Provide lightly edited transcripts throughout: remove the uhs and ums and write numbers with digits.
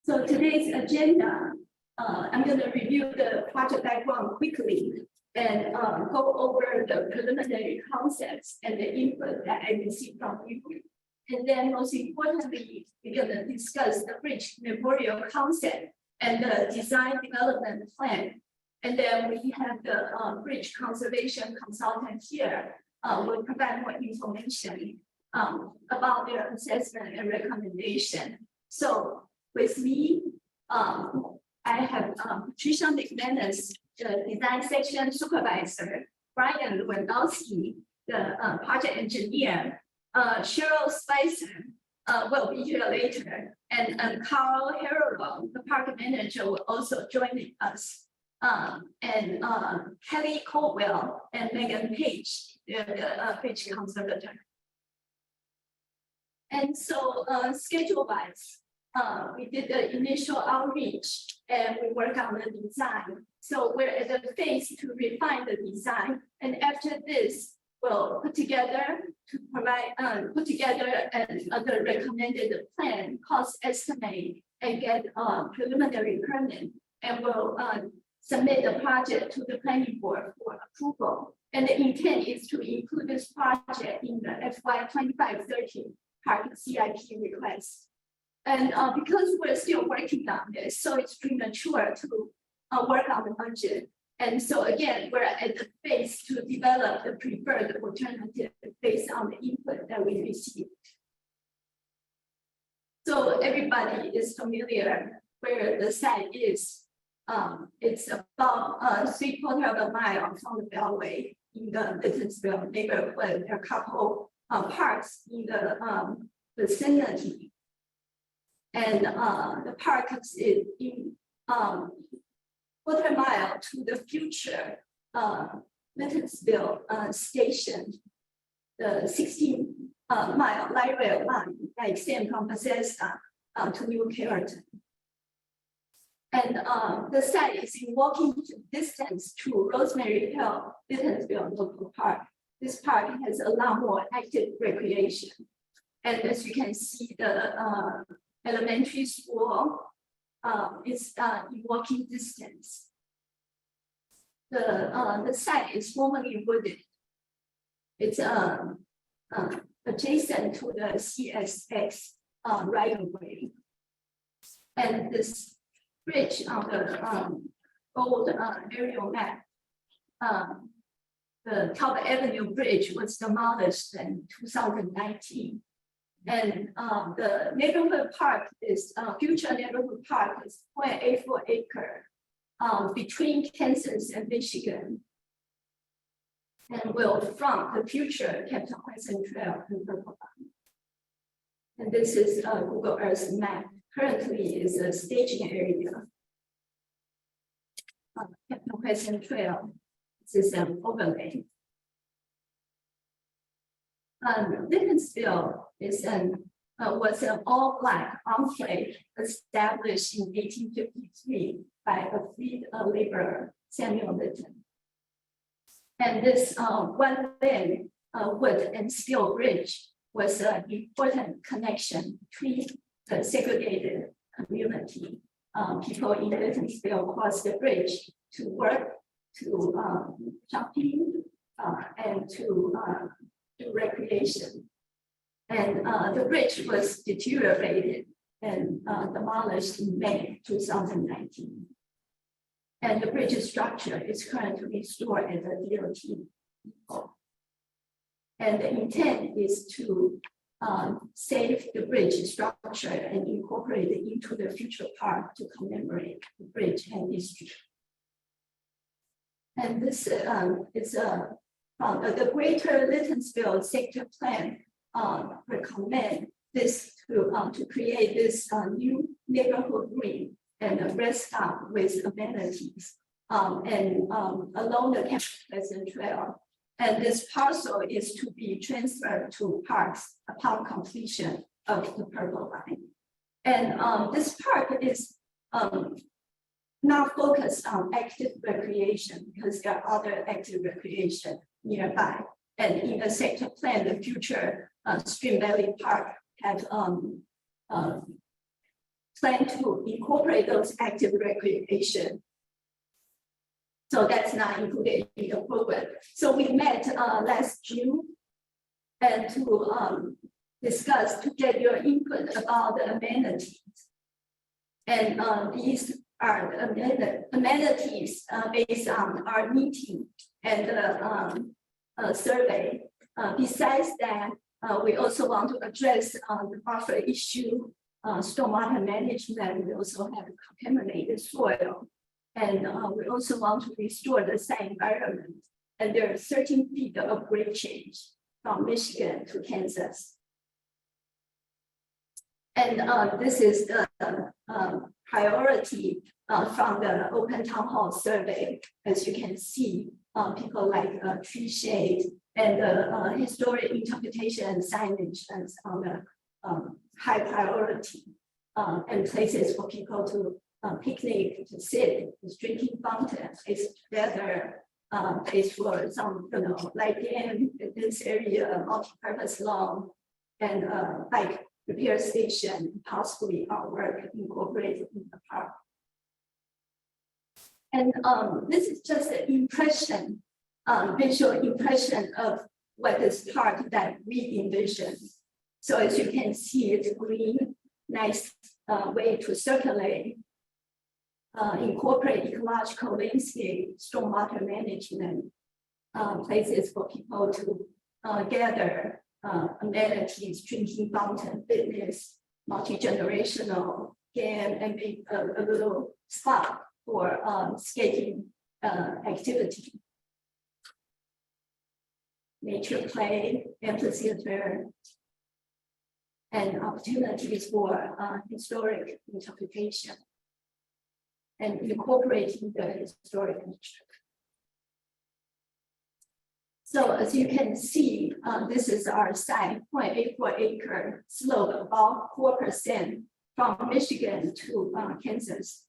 So today's agenda, I'm going to review the project background quickly and go over the preliminary concepts and the input that I received from you. And then most importantly, we're going to discuss the bridge memorial concept and the design development plan. And then we have the bridge conservation consultant here will provide more information about their assessment and recommendation. So with me, I have Patricia McManus, the design section supervisor, Brian Lewandowski, the project engineer, Cheryl Spicer will be here later, and Carl Harrell, the park manager, will also join us. And Kelly Caldwell and Megan Page, the bridge conservator. And so schedule-wise, we did the initial outreach and we work on the design. So we're at the phase to refine the design. And after this, we'll put together to provide, the recommended plan, cost estimate, and get preliminary permit. And we'll submit the project to the planning board for approval. And the intent is to include this project in the FY 25-30 park CIP request. And because we're still working on this, so it's premature to work on the budget. And so again, we're at the phase to develop the preferred alternative based on the input that we received. So everybody is familiar where the site is. It's about 3/4 of a mile from the Beltway in the Lyttonsville neighborhood. There are a couple parks in the vicinity. And the park is in quarter mile to the future Lyttonsville station, the 16-mile light rail line that extends from Bethesda to New Carrollton. And the site is in walking distance to Rosemary Hill, Lyttonsville Local Park. This park has a lot more active recreation. And as you can see, the elementary school is in walking distance. The site is formerly wooded. It's adjacent to the CSX right of way. And this bridge on the old aerial map, the Top Avenue Bridge was demolished in 2019. And the neighborhood park is, future neighborhood park is 0.84 acre between Kansas and Michigan. And will front the future Capitol Crescent Trail and Purple Line. And this is a Google Earth map. Currently is a staging area. Capitol Crescent Trail. This is an overlay. Lyttonsville is was an all-black enclave established in 1853 by a freed laborer, Samuel Lytton. And this one-lane wood and steel bridge was an important connection between the segregated community. People in Lyttonsville crossed the bridge to work, to shopping, and to do recreation. And the bridge was deteriorated and demolished in May 2019. And the bridge structure is currently stored at the DOT. And the intent is to save the bridge structure and incorporate it into the future park to commemorate the bridge and history. And this is the Greater Lyttonsville Sector Plan recommend this to create this new neighborhood green and a rest stop with amenities and along the Capitol Crescent Trail. And this parcel is to be transferred to parks upon completion of the Purple Line. And this park is not focused on active recreation because there are other active recreation nearby. And in the sector plan, the future Stream Valley Park have plan to incorporate those active recreation. So that's not included in the program. So we met last June and to discuss, to get your input about the amenities. And these are the amenities based on our meeting and the survey. Besides that, we also want to address the buffer issue, stormwater management. We also have contaminated soil. And we also want to restore the same environment. And there are 13 feet of grade change from Michigan to Kansas. And this is the priority from the open town hall survey. As you can see, people like tree shade and historic interpretation and signage is on the high priority, and places for people to picnic, to sit, drinking fountain, place together, place for some, light game in this area, multi-purpose lawn, and bike repair station, possibly artwork incorporated in the park. And this is just an impression, visual impression of what this park that we envision. So as you can see, it's green, nice way to circulate, incorporate ecological landscape, stormwater management, places for people to gather, amenities, drinking fountain, fitness, multi-generational game, and make a little spot for skating activity. Nature play, amphitheater, and opportunities for historic interpretation and incorporating the historic nature. So as you can see, this is our site, 0.84 acre slope, about 4% from Michigan to Kansas.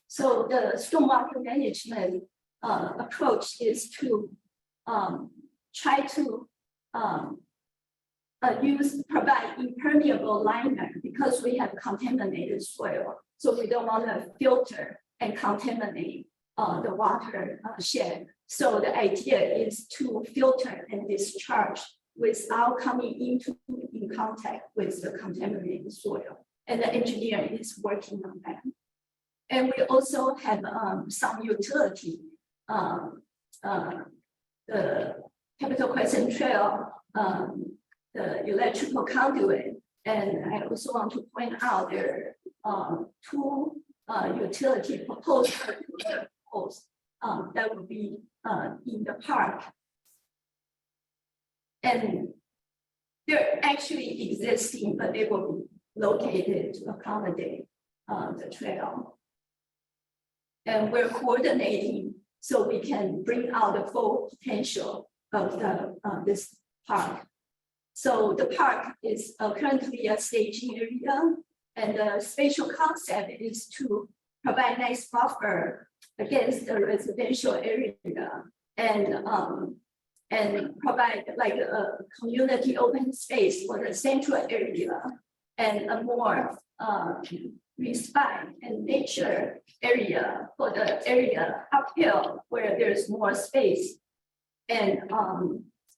So the stormwater management approach is to try to provide impermeable liner because we have contaminated soil. So we don't want to filter and contaminate the water shed. So the idea is to filter and discharge without coming in contact with the contaminated soil. And the engineer is working on that. And we also have some utility, the Capitol Crescent Trail, the electrical conduit. And I also want to point out there are two utility proposed that will be in the park. And they're actually existing, but they will be located to accommodate the trail. And we're coordinating so we can bring out the full potential of this park. So the park is currently a staging area, and the spatial concept is to provide nice buffer against the residential area and provide like a community open space for the central area and a more respite and nature area for the area uphill where there's more space, and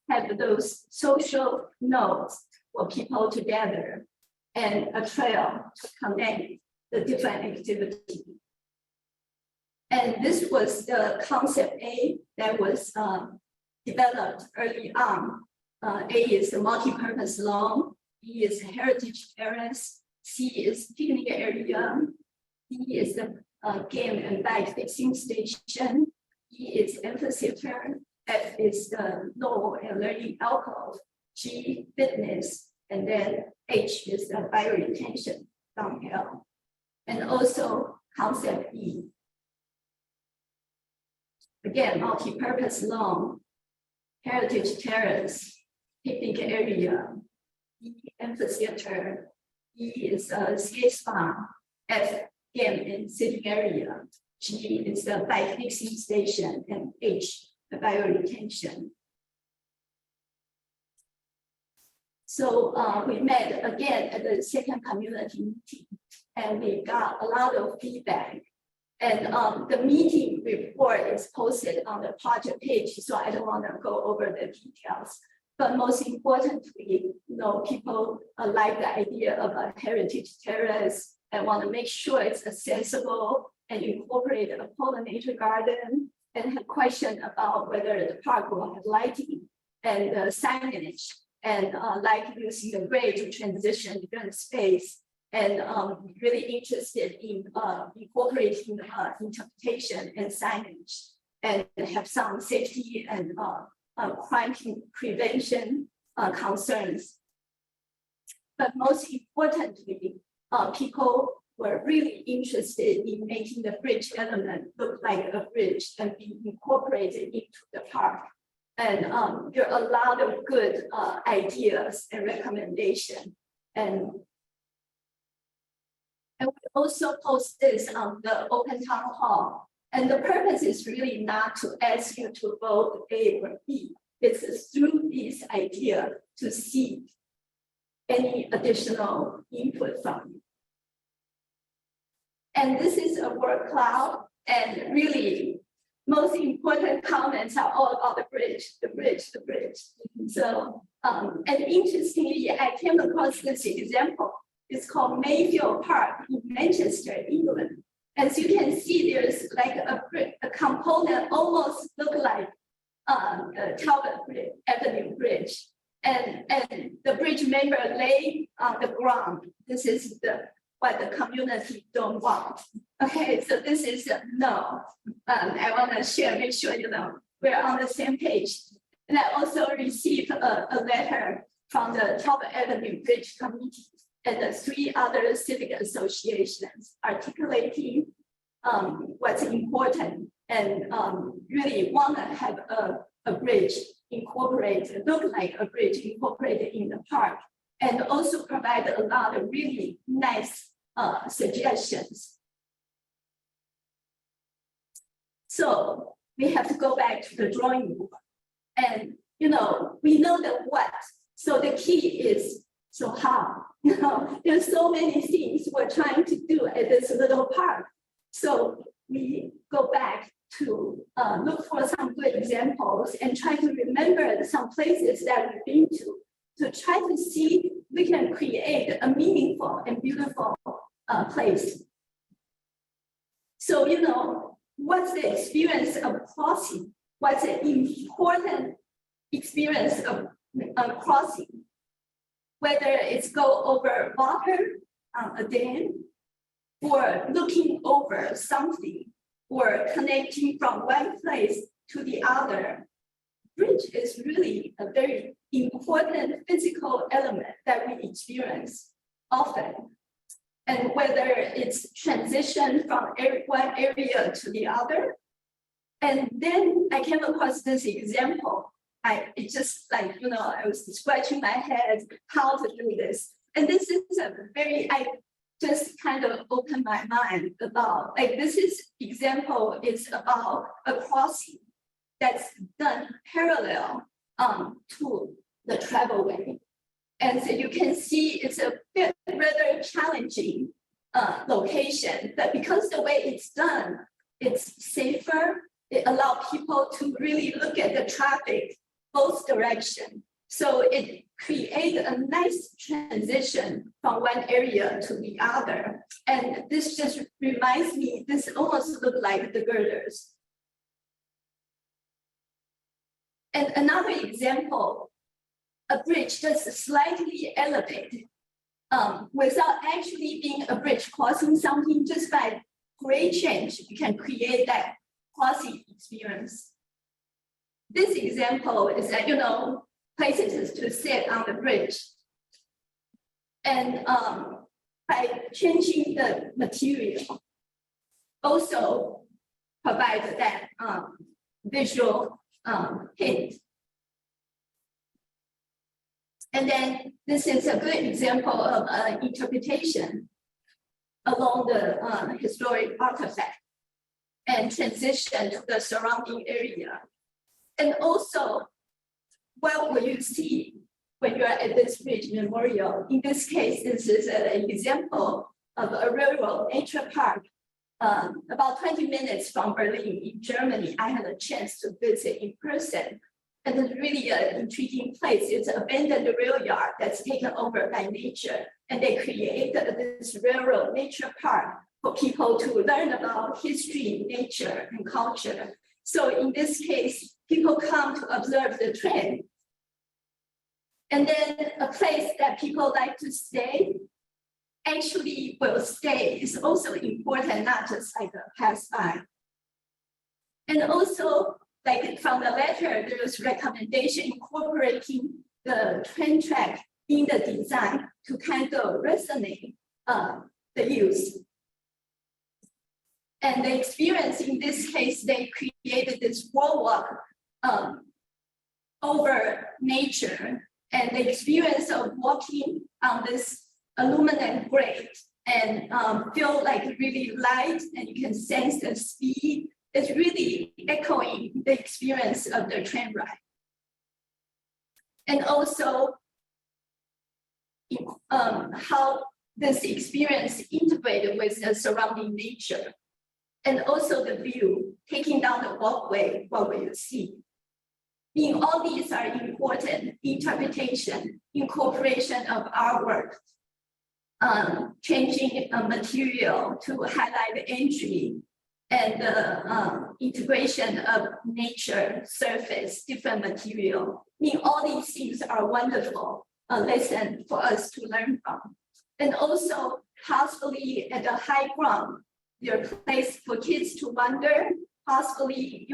have those social nodes for people to gather and a trail to connect the different activities. And this was the concept A that was developed early on. A is the multi-purpose lawn, B is heritage terrace, C is picnic area, D is the game and bike fixing station, E is amphitheater, F is the low and learning alcove, G fitness, and then H is the bioretention downhill. And also concept E. Again, multi-purpose lawn, heritage terrace, picnic area, E amphitheater, E is a skate spa, F game and sitting area, G is the bike fixing station, and H the bioretention. So we met again at the second community meeting, and we got a lot of feedback. And the meeting report is posted on the project page, so I don't want to go over the details. But most importantly, people like the idea of a heritage terrace and want to make sure it's accessible and incorporate a pollinator garden, and have question about whether the park will have lighting and signage, and like using the grade to transition different space, and really interested in incorporating interpretation and signage, and have some safety and crime prevention concerns. But most importantly, people were really interested in making the bridge element look like a bridge and be incorporated into the park. And there are a lot of good ideas and recommendations. And we also post this on the open town hall. And the purpose is really not to ask you to vote A or B. It's through this idea to see any additional input from you. And this is a word cloud, and really most important comments are all about the bridge, the bridge, the bridge. So, and interestingly, I came across this example. It's called Mayfield Park in Manchester, England. As you can see, there's like a component almost look like the Talbot Avenue Bridge. And the bridge member lay on the ground. This is what the community don't want. Okay, so this is no. I want to share, make sure we're on the same page. And I also received a letter from the Talbot Avenue Bridge Committee and the 3 other civic associations articulating what's important, and really want to have a bridge incorporated, look like a bridge incorporated in the park, and also provide a lot of really nice suggestions. So we have to go back to the drawing board, and we know the what. So the key is, so how? There's so many things we're trying to do at this little park. So we go back to look for some good examples and try to remember some places that we've been to try to see we can create a meaningful and beautiful place. So, what's the experience of crossing? What's the important experience of crossing? Whether it's go over water, a dam, or looking over something, or connecting from one place to the other. Bridge is really a very important physical element that we experience often. And whether it's transition from one area to the other. And then I came across this example. It just like, I was scratching my head how to do this. And this is I just kind of opened my mind about, this example is about a crossing that's done parallel to the travelway. And so you can see it's a bit rather challenging location, but because the way it's done, it's safer. It allows people to really look at the traffic both directions. So it creates a nice transition from one area to the other. And this just reminds me, this almost looks like the girders. And another example, a bridge just slightly elevated without actually being a bridge crossing something, just by grade change, you can create that crossing experience. This example is that, places to sit on the bridge. And by changing the material, also provide that visual hint. And then this is a good example of interpretation along the historic artifact and transition to the surrounding area. And also, what will you see when you're at this bridge memorial. In this case, this is an example of a railroad nature park. About 20 minutes from Berlin in Germany. I had a chance to visit in person. And it's really an intriguing place. It's an abandoned rail yard that's taken over by nature. And they created this railroad nature park for people to learn about history, nature, and culture. So in this case, people come to observe the train. And then a place that people like to stay actually will stay is also important, not just like a pass by. And also, like from the letter, there's recommendation incorporating the train track in the design to kind of resonate the use. And the experience in this case, they created this boardwalk over nature, and the experience of walking on this aluminum grate and feel like really light, and you can sense the speed. It's really echoing the experience of the train ride. And also how this experience integrated with the surrounding nature. And also the view, taking down the walkway, what will you see? In all these are important: interpretation, incorporation of artwork, changing material to highlight the entry, and the integration of nature, surface, different material. I mean, all these things are wonderful lesson for us to learn from. And also, possibly at the high ground, there are place for kids to wander, possibly,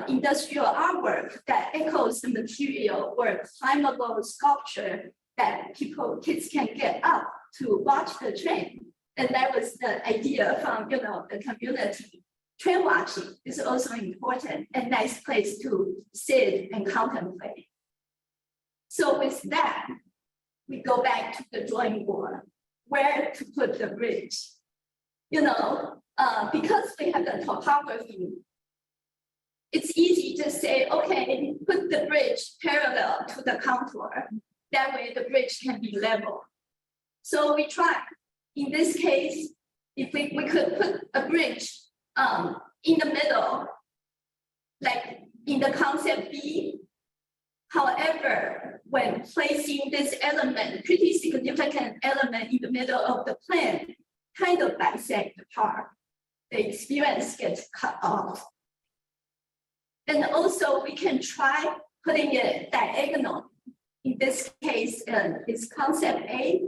industrial artwork that echoes the material or climbable sculpture that kids can get up to watch the train. And that was the idea from, the community. Train watching is also important and nice place to sit and contemplate. So with that, we go back to the drawing board, where to put the bridge. Because we have the topography, it's easy to say, okay, put the bridge parallel to the contour. That way the bridge can be level. So we tried. In this case, if we could put a bridge in the middle, like in the concept B. However, when placing this element, pretty significant element in the middle of the plan, kind of bisect the part, the experience gets cut off. And also we can try putting it diagonal. In this case, it's concept A.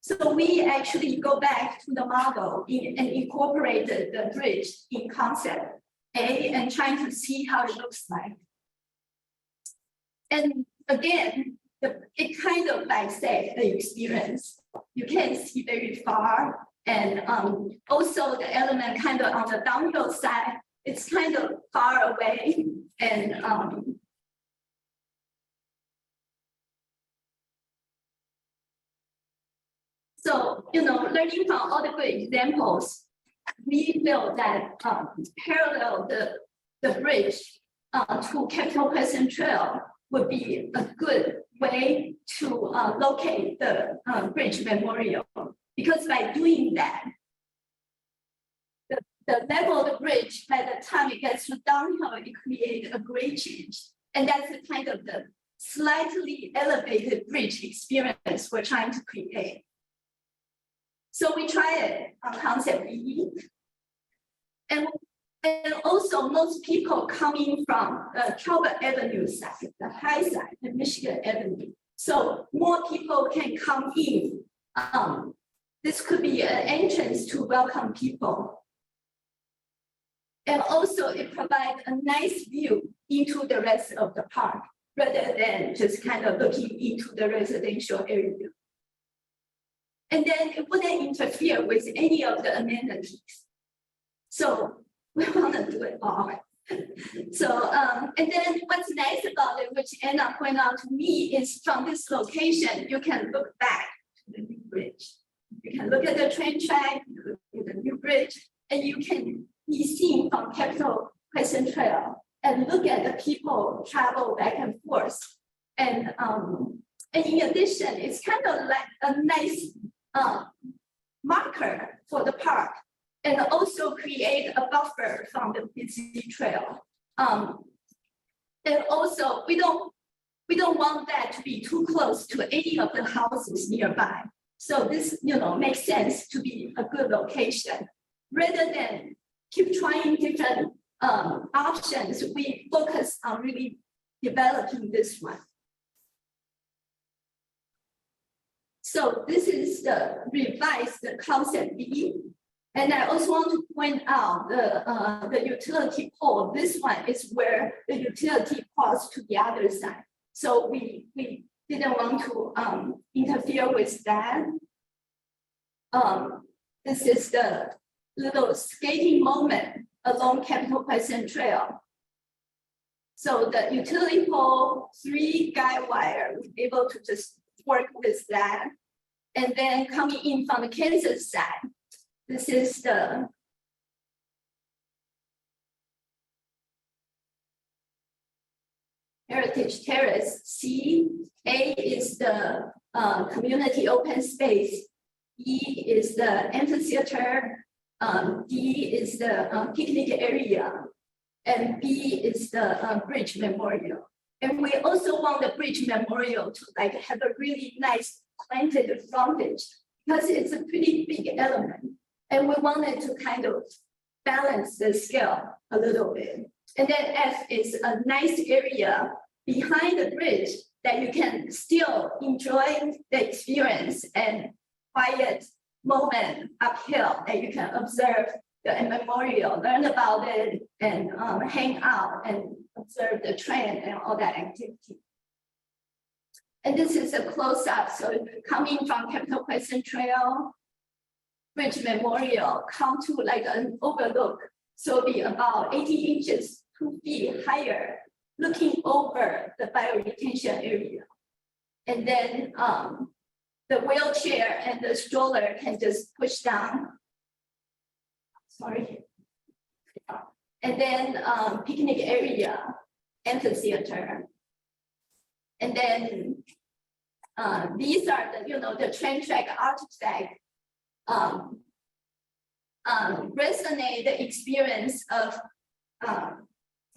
So we actually go back to the model and incorporated the bridge in concept A and trying to see how it looks like. And again, it kind of bisects the experience. You can't see very far. And also the element kind of on the downhill side, it's kind of far away. And so, learning from all the good examples, we feel that parallel the bridge to Capitol Crescent Trail would be a good way to locate the bridge memorial. Because by doing that, the level of the bridge, by the time it gets to downhill, it creates a grade change. And that's the kind of the slightly elevated bridge experience we're trying to create. So we try it on concept B. And also most people coming from the Calvert Avenue side, the high side, the Michigan Avenue. So more people can come in. This could be an entrance to welcome people. And also it provides a nice view into the rest of the park, rather than just kind of looking into the residential area. And then it wouldn't interfere with any of the amenities. So we want to do it all. So, and then what's nice about it, which Anna pointed out to me, is from this location, you can look back to the new bridge. You can look at the train track, you look at the new bridge, and you can be seen from Capitol Crescent Trail and look at the people travel back and forth. And in addition, it's kind of like a nice marker for the park, and also create a buffer from the busy trail. And also, we don't want that to be too close to any of the houses nearby. So this, makes sense to be a good location. Rather than keep trying different options, we focus on really developing this one. So this is the revised concept B. And I also want to point out the utility pole. This one is where the utility cross to the other side. So we didn't want to interfere with that. This is the little skating moment along Capitol Crescent Trail. So the utility pole, 3 guy wire, we're able to just work with that. And then coming in from the Kansas side, this is the Heritage Terrace. C, A is the community open space. E is the amphitheater. D is the picnic area. And B is the bridge memorial. And we also want the bridge memorial to have a really nice planted frontage because it's a pretty big element. And we wanted to kind of balance the scale a little bit. And then F is a nice area behind the bridge that you can still enjoy the experience and quiet moment uphill that you can observe the memorial, learn about it, and hang out and observe the train and all that activity. And this is a close-up. So coming from Capitol Crescent Trail, Bridge Memorial, come to an overlook. So be about 80 inches, 2 feet higher, looking over the bioretention area. And then the wheelchair and the stroller can just push down. Sorry. And then picnic area, amphitheater. And then these are the train track artifact resonate the experience of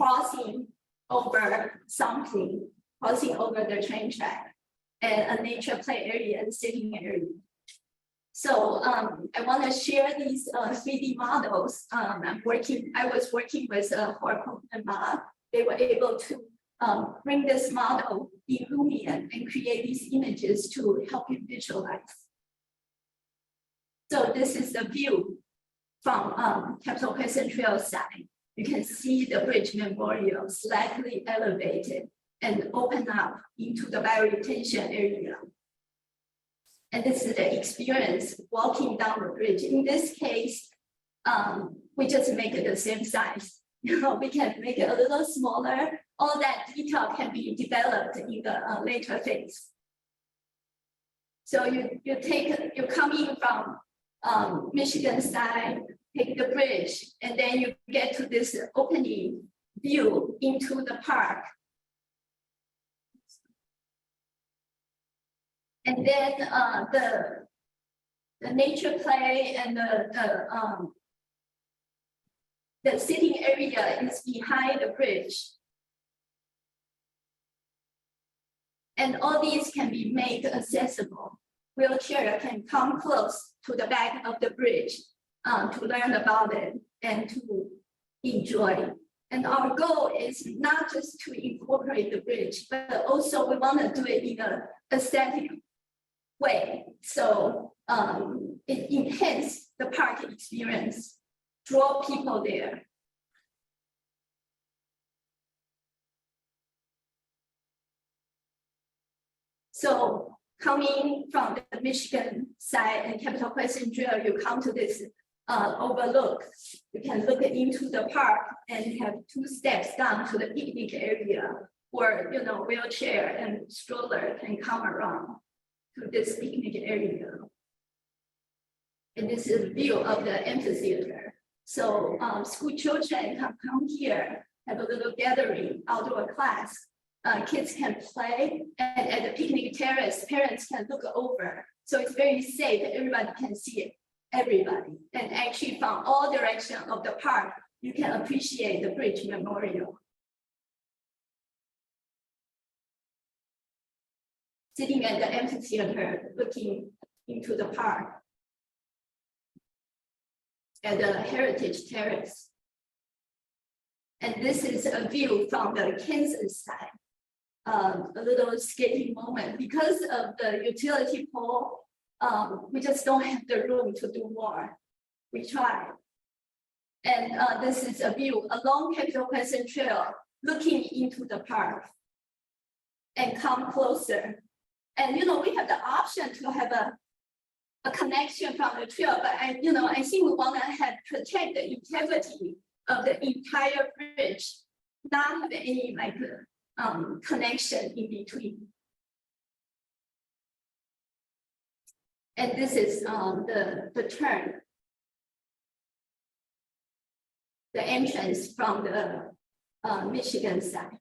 crossing over something, crossing over the train track, and a nature play area and sitting area. So I want to share these 3D models. I was working with Horko and Ma. They were able to bring this model in Lumion and create these images to help you visualize. So this is the view from Capitol Crescent Trail side. You can see the bridge memorial slightly elevated and open up into the bioretention area. And this is the experience walking down the bridge. In this case, we just make it the same size. We can make it a little smaller. All that detail can be developed in the later phase. So you come in from Michigan side, take the bridge, and then you get to this opening view into the park. And then the nature play and the sitting area is behind the bridge. And all these can be made accessible. Wheelchair can come close to the back of the bridge to learn about it and to enjoy. And our goal is not just to incorporate the bridge, but also we want to do it in an aesthetic way. So it enhances the park experience, draw people there. So coming from the Michigan side and Capitol Crescent Trail, you come to this overlook. You can look into the park and have 2 steps down to the picnic area, or wheelchair and stroller can come around to this picnic area. And this is a view of the amphitheater. So school children can come here, have a little gathering, outdoor class. Kids can play, and at the picnic terrace, parents can look over. So it's very safe, everybody can see it, everybody. And actually from all directions of the park, you can appreciate the bridge memorial. Sitting at the amphitheater, looking into the park at the Heritage Terrace. And this is a view from the Kansas side. A little skating moment. Because of the utility pole, we just don't have the room to do more. We tried. And this is a view along Capitol Crescent Trail, looking into the park and come closer. And we have the option to have a connection from the trail, but I think we want to protect the integrity of the entire bridge, not have any connection in between. And this is the turn, the entrance from the Michigan side.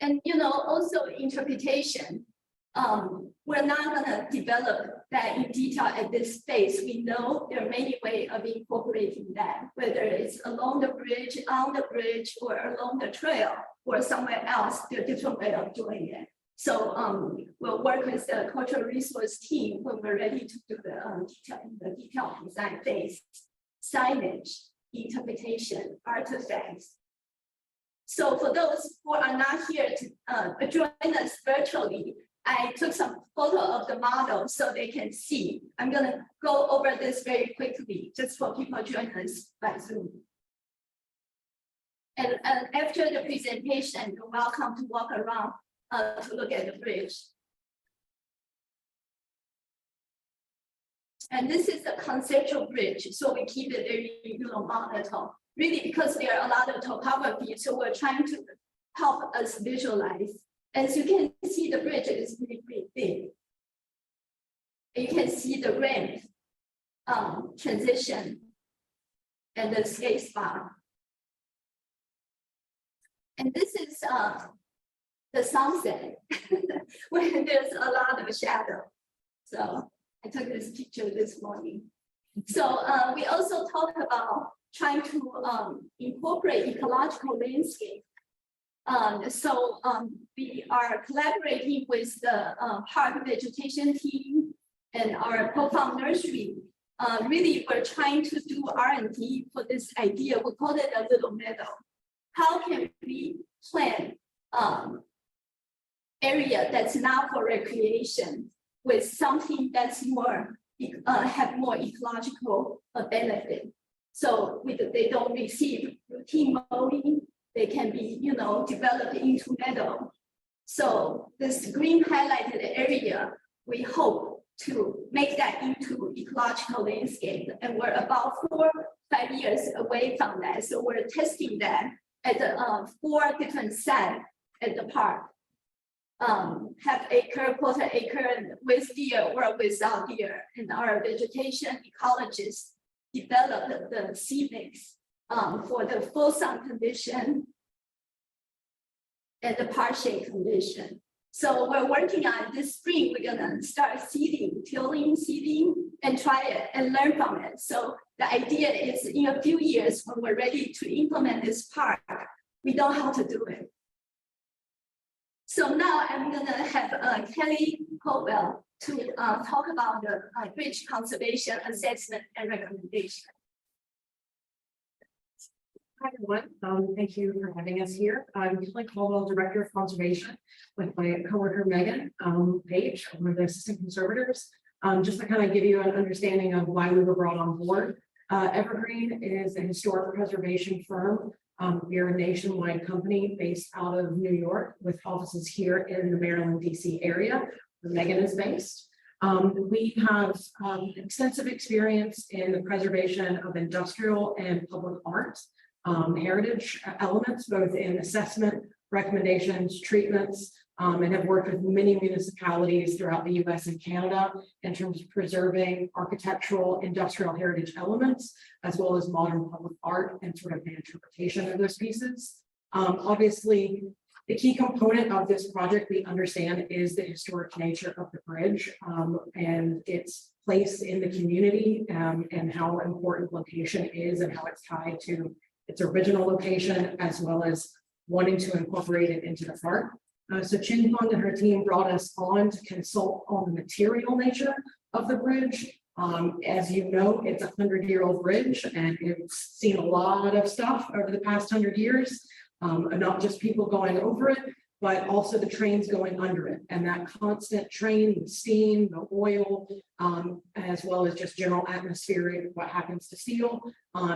And also interpretation. We're not going to develop that in detail at this phase. We know there are many ways of incorporating that, whether it's along the bridge, on the bridge, or along the trail, or somewhere else. There are different ways of doing it. So we'll work with the cultural resource team when we're ready to do the detailed design phase, signage, interpretation, artifacts. So for those who are not here to join us virtually, I took some photo of the model so they can see. I'm going to go over this very quickly, just for people joining us by Zoom. And after the presentation, you're welcome to walk around to look at the bridge. And this is a conceptual bridge, so we keep it very monotone. Really, because there are a lot of topography, so we're trying to help us visualize. As you can see, the bridge is really big. And you can see the ramp transition and the skate spot. And this is the sunset when there's a lot of shadow. So I took this picture this morning. So we also talk about trying to incorporate ecological landscape. So we are collaborating with the park vegetation team and our co-found nursery. Really, we're trying to do R&D for this idea. We call it a little meadow. How can we plant area that's not for recreation with something that's more have more ecological benefit? So they don't receive routine mowing. They can be, developed into meadow. So this green highlighted area, we hope to make that into ecological landscape. And we're about 4 or 5 years away from that. So we're testing that at the 4 different sites at the park. Half acre, quarter acre, with deer or without deer. And our vegetation ecologists developed the seed mix for the full sun condition and the partial condition. So we're working on this spring, we're gonna start seeding, tilling, seeding, and try it and learn from it. So the idea is in a few years when we're ready to implement this park, we know how to do it. So now I'm gonna have Kelly Colwell to talk about the bridge conservation assessment and recommendation. Hi, everyone. Thank you for having us here. I'm Kelly Colwell, Director of Conservation, with my coworker Megan Page, one of the assistant conservators. Just to kind of give you an understanding of why we were brought on board. Evergreen is a historic preservation firm. We are a nationwide company based out of New York with offices here in the Maryland, DC area, where Megan is based. We have extensive experience in the preservation of industrial and public art heritage elements, both in assessment, recommendations, treatments, and have worked with many municipalities throughout the US and Canada in terms of preserving architectural, industrial heritage elements, as well as modern public art and sort of the interpretation of those pieces. Obviously, the key component of this project we understand is the historic nature of the bridge and its place in the community and how important location is and how it's tied to its original location, as well as wanting to incorporate it into the park. So Chin Fung and her team brought us on to consult on the material nature of the bridge. As you know, it's a 100-year-old bridge and it's seen a lot of stuff over the past 100 years. Not just people going over it, but also the trains going under it. And that constant train, the steam, the oil, as well as just general atmospheric, what happens to steel,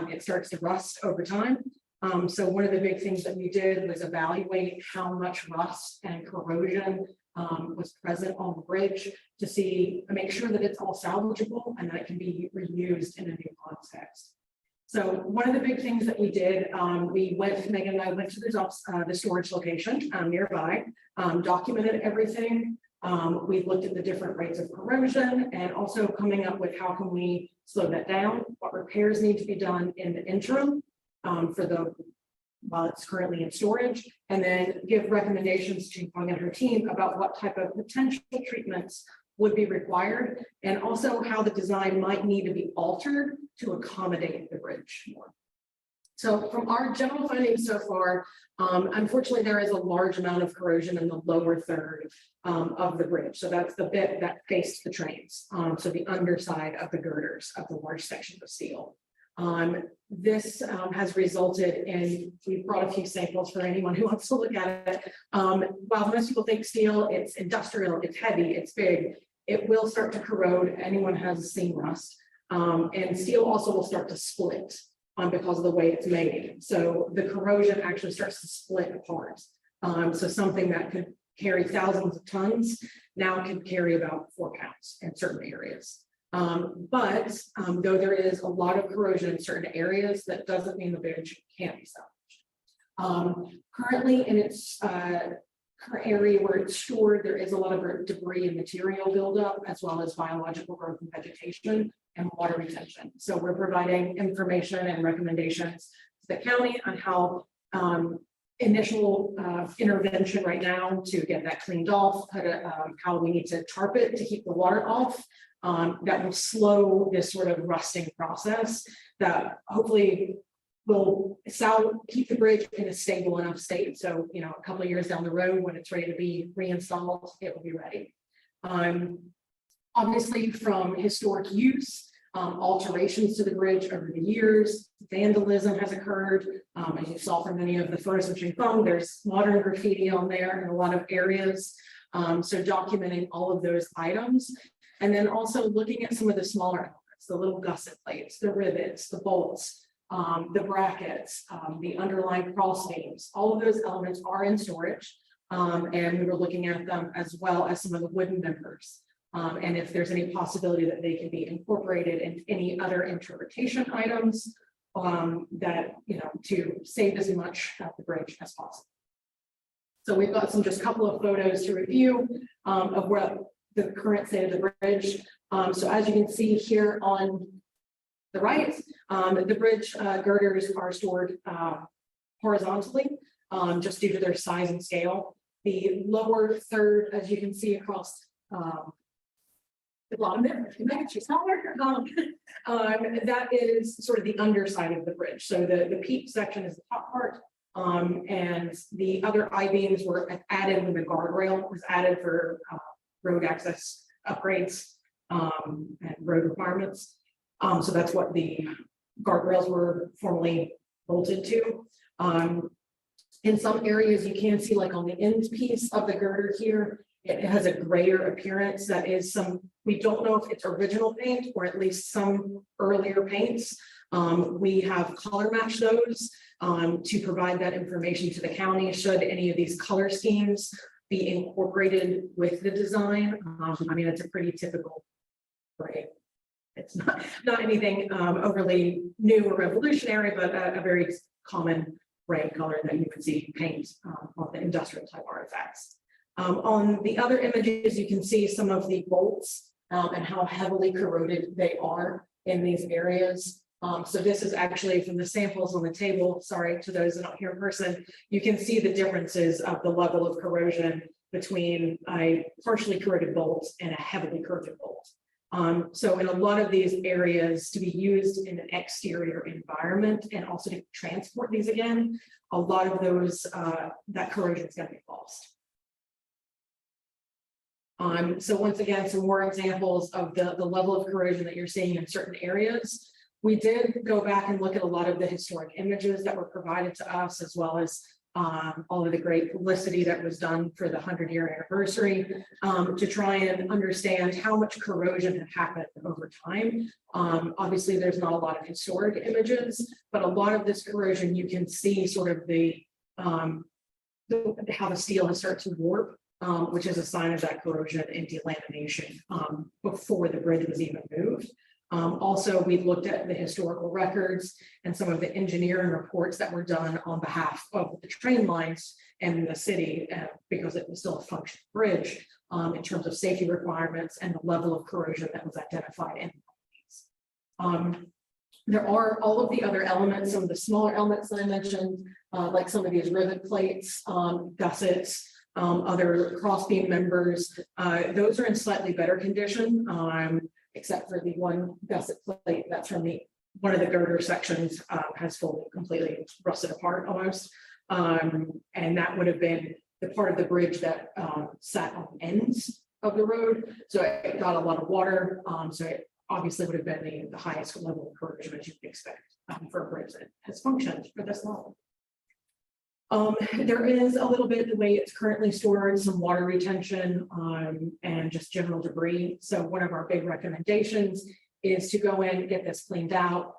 it starts to rust over time. So one of the big things that we did was evaluate how much rust and corrosion was present on the bridge to make sure that it's all salvageable and that it can be reused in a new context. So one of the big things that we did, Megan and I went to the storage location nearby, documented everything. We looked at the different rates of corrosion and also coming up with how can we slow that down, what repairs need to be done in the interim while it's currently in storage, and then give recommendations to Fung and her team about what type of potential treatments would be required, and also how the design might need to be altered to accommodate the bridge more. So from our general findings so far, unfortunately, there is a large amount of corrosion in the lower third of the bridge. So that's the bit that faced the trains. So the underside of the girders of the large sections of steel. This has resulted in, we brought a few samples for anyone who wants to look at it. While most people think steel, it's industrial, it's heavy, it's big, it will start to corrode. Anyone has seen rust. And steel also will start to split because of the way it's made. So the corrosion actually starts to split apart. So something that could carry thousands of tons now can carry about 4 pounds in certain areas. But though there is a lot of corrosion in certain areas, that doesn't mean the bridge can't be salvaged. Currently in its current area where it's stored, there is a lot of debris and material buildup, as well as biological growth and vegetation and water retention. So we're providing information and recommendations to the county on how initial intervention right now to get that cleaned off, how we need to tarp it to keep the water off. That will slow this sort of rusting process that hopefully will keep the bridge in a stable enough state. So, you know, a couple of years down the road, when it's ready to be reinstalled, it will be ready. Obviously, from historic use, alterations to the bridge over the years, vandalism has occurred. As you saw from many of the photos of Chin Fung, there's modern graffiti on there in a lot of areas. So documenting all of those items. And then also looking at some of the smaller elements, the little gusset plates, the rivets, the bolts, the brackets, the underlying cross beams, all of those elements are in storage. And we were looking at them as well as some of the wooden members. And if there's any possibility that they can be incorporated in any other interpretation items that, you know, to save as much of the bridge as possible. So we've got just couple of photos to review of what the current state of the bridge. So as you can see here on the right, the bridge girders are stored horizontally, just due to their size and scale. The lower third, as you can see across the bottom there, that is sort of the underside of the bridge. So the peak section is the top part. And the other I-beams were added when the guardrail was added for road access upgrades and road requirements. So that's what the guardrails were formerly bolted to. In some areas you can see, like on the end piece of the girder here, it has a grayer appearance. That is we don't know if it's original paint or at least some earlier paints. We have color matched those to provide that information to the county should any of these color schemes be incorporated with the design. I mean, it's a pretty typical gray. It's not anything overly new or revolutionary, but a very common gray color that you would see paint on the industrial type artifacts. On the other images, you can see some of the bolts and how heavily corroded they are in these areas. So this is actually from the samples on the table. Sorry to those that aren't here in person. You can see the differences of the level of corrosion between a partially corroded bolt and a heavily corroded bolt. So in a lot of these areas, to be used in an exterior environment and also to transport these again, a lot of those that corrosion is going to be lost. So once again, some more examples of the level of corrosion that you're seeing in certain areas. We did go back and look at a lot of the historic images that were provided to us, as well as all of the great publicity that was done for the 100-year anniversary, to try and understand how much corrosion had happened over time. Obviously, there's not a lot of historic images, but a lot of this corrosion, you can see sort of how the steel has started to warp, which is a sign of that corrosion and delamination before the bridge was even moved. Also, we looked at the historical records and some of the engineering reports that were done on behalf of the train lines and the city, because it was still a functional bridge in terms of safety requirements and the level of corrosion that was identified in these. There are all of the other elements, some of the smaller elements that I mentioned, like some of these rivet plates, gussets, other crossbeam members. Those are in slightly better condition. Except for the one gusset plate that's from one of the girder sections has fully completely rusted apart almost. And that would have been the part of the bridge that sat on ends of the road. So it got a lot of water. So it obviously would have been the highest level of corrosion as you would expect for a bridge that has functioned for this long. There is a little bit the way it's currently stored, some water retention and just general debris. So one of our big recommendations is to go in, get this cleaned out,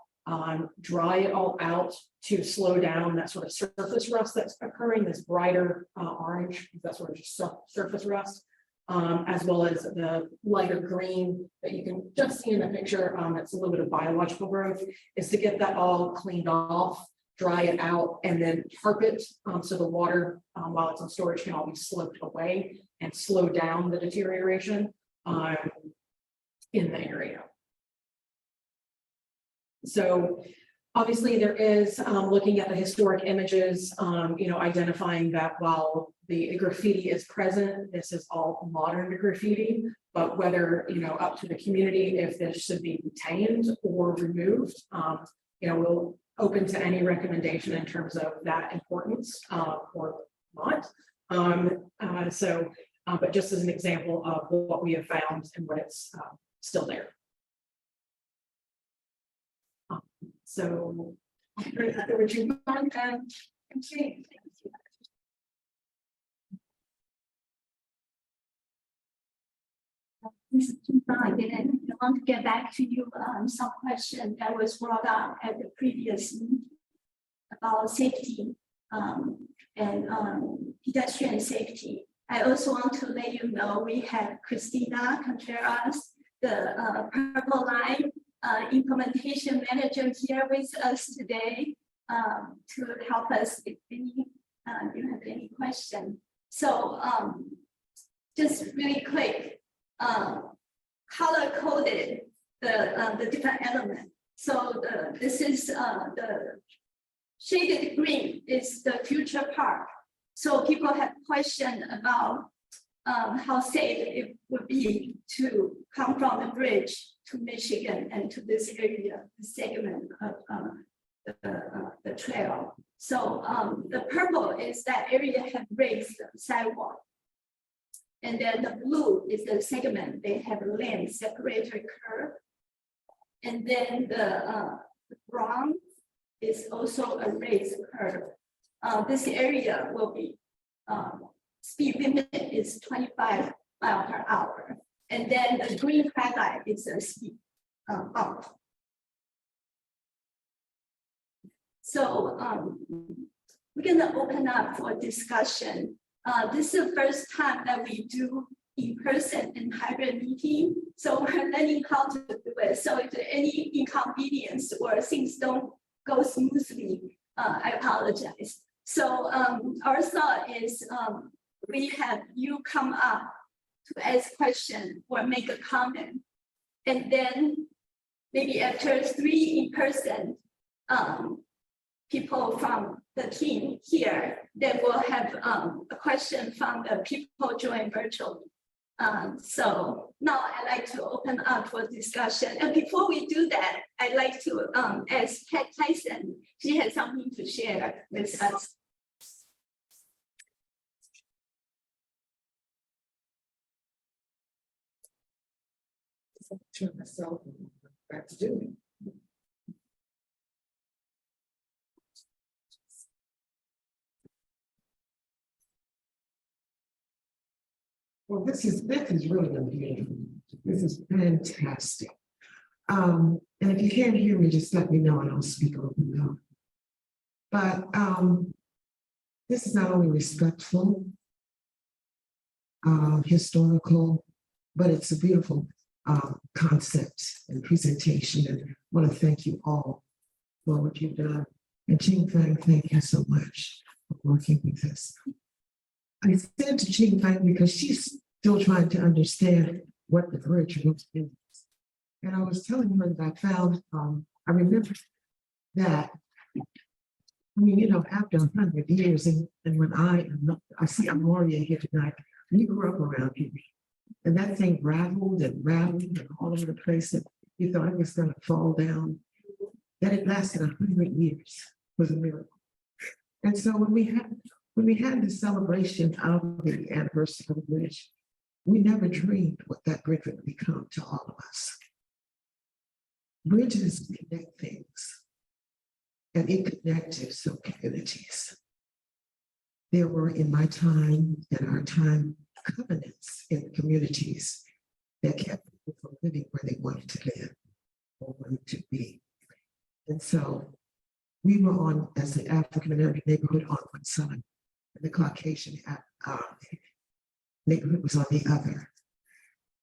dry it all out to slow down that sort of surface rust that's occurring, this brighter orange, that's sort of just surface rust, as well as the lighter green that you can just see in the picture. That's a little bit of biological growth, is to get that all cleaned off, dry it out, and then tarp it so the water while it's in storage can all be sloped away and slow down the deterioration in the area. So obviously there is looking at the historic images, identifying that while the graffiti is present, this is all modern graffiti, but whether, up to the community if this should be retained or removed, we'll open to any recommendation in terms of that importance or not. But just as an example of what we have found and what it's still there. So I'll turn it over to you, and thank you. This is fine. And I want to get back to you some question that was brought up at the previous meeting about safety and pedestrian safety. I also want to let you know we have Christina Contreras, the Purple Line implementation manager, here with us today to help us if you have any question. So just really quick. Color coded the different elements. So this is the shaded green is the future park. So people have questioned about how safe it would be to come from the bridge to Michigan and to this area, the segment of the trail. So the purple is that area have raised sidewalk. And then the blue is the segment, they have a lane separator curve. And then the brown is also a raised curve. This area will be, speed limit is 25 miles per hour. And then the green highlight is a speed bump. So we're gonna open up for discussion. This is the first time that we do in-person and hybrid meeting, so we're learning how to do it. So if there any inconvenience or things don't go smoothly, I apologize. So our thought is we have you come up to ask question or make a comment. And then maybe after 3 in person, people from the team here, then we'll have a question from the people join virtually. So now I'd like to open up for discussion. And before we do that, I'd like to ask Pat Tyson. She has something to share with us. Turn myself back to doing. Well, this is really amazing. This is fantastic. And if you can't hear me, just let me know and I'll speak a little bit louder. But this is not only respectful, historical, but it's a beautiful concept and presentation. And I want to thank you all for what you've done. And Ching Fang, thank you so much for working with us. I said to Ching Fang because she's still trying to understand what the bridge is. And I was telling her that I found, I remember that, I mean, you know, after 100 years, and when I see Amoria here tonight, we grew up around here. And that thing rattled and all over the place, and you thought it was going to fall down. That it lasted 100 years was a miracle. And so when we had the celebration of the anniversary of the bridge, we never dreamed what that bridge would become to all of us. Bridges connect things, and it connected some communities. There were in my time and our time covenants in communities that kept people from living where they wanted to live or wanted to be. And so we were on, as the African American neighborhood, on one side, and the Caucasian neighborhood was on the other.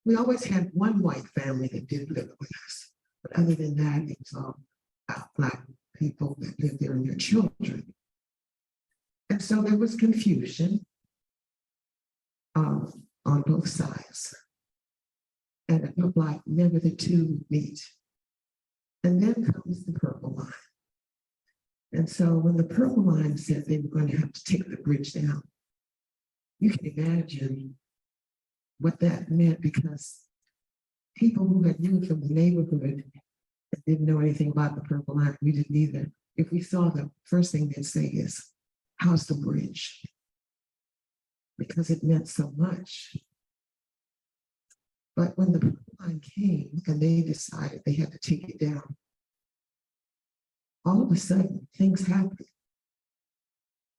We always had one white family that did live with us, but other than that, it was all Black people that lived there and their children. And so there was confusion on both sides. And it looked like never the two would meet. And then comes the purple line. And so when the purple line said they were going to have to take the bridge down, you can imagine what that meant, because people who had moved from the neighborhood and didn't know anything about the purple line, we didn't either. If we saw them, first thing they'd say is, how's the bridge? Because it meant so much. But when the purple line came and they decided they had to take it down, all of a sudden things happened.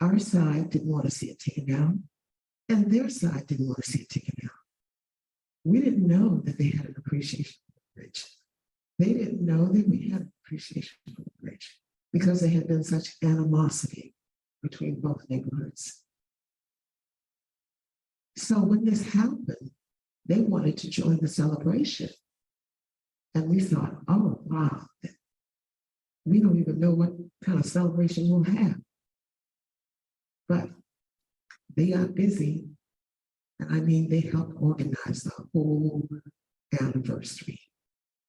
Our side didn't want to see it taken down, and their side didn't want to see it taken down. We didn't know that they had an appreciation for the bridge. They didn't know that we had an appreciation for the bridge because there had been such animosity between both neighborhoods. So when this happened, they wanted to join the celebration. And we thought, oh, wow, we don't even know what kind of celebration we'll have. But they got busy. And I mean, they helped organize the whole anniversary.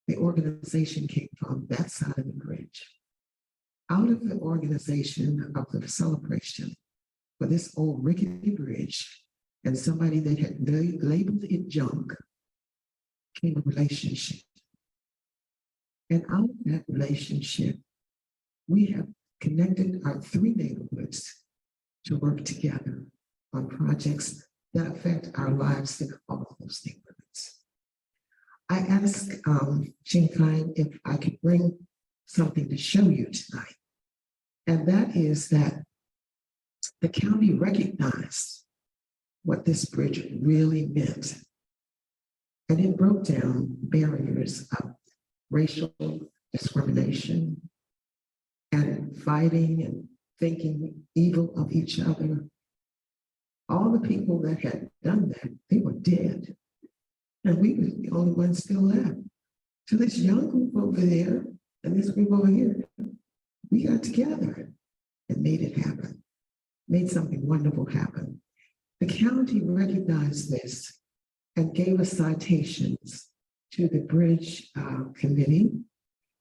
The organization came from that side of the bridge. Out of the organization of the celebration for this old rickety bridge, and somebody that had labeled it junk, came a relationship. And out of that relationship, we have connected our 3 neighborhoods to work together on projects that affect our lives in all of those neighborhoods. I asked Ching Fang if I could bring something to show you tonight. And that is that the county recognized what this bridge really meant. And it broke down barriers of racial discrimination and fighting and thinking evil of each other. All the people that had done that, they were dead. And we were the only ones still left. So this young group over there and this group over here, we got together and made it happen. made something wonderful happen. The county recognized this and gave us citations to the bridge committee.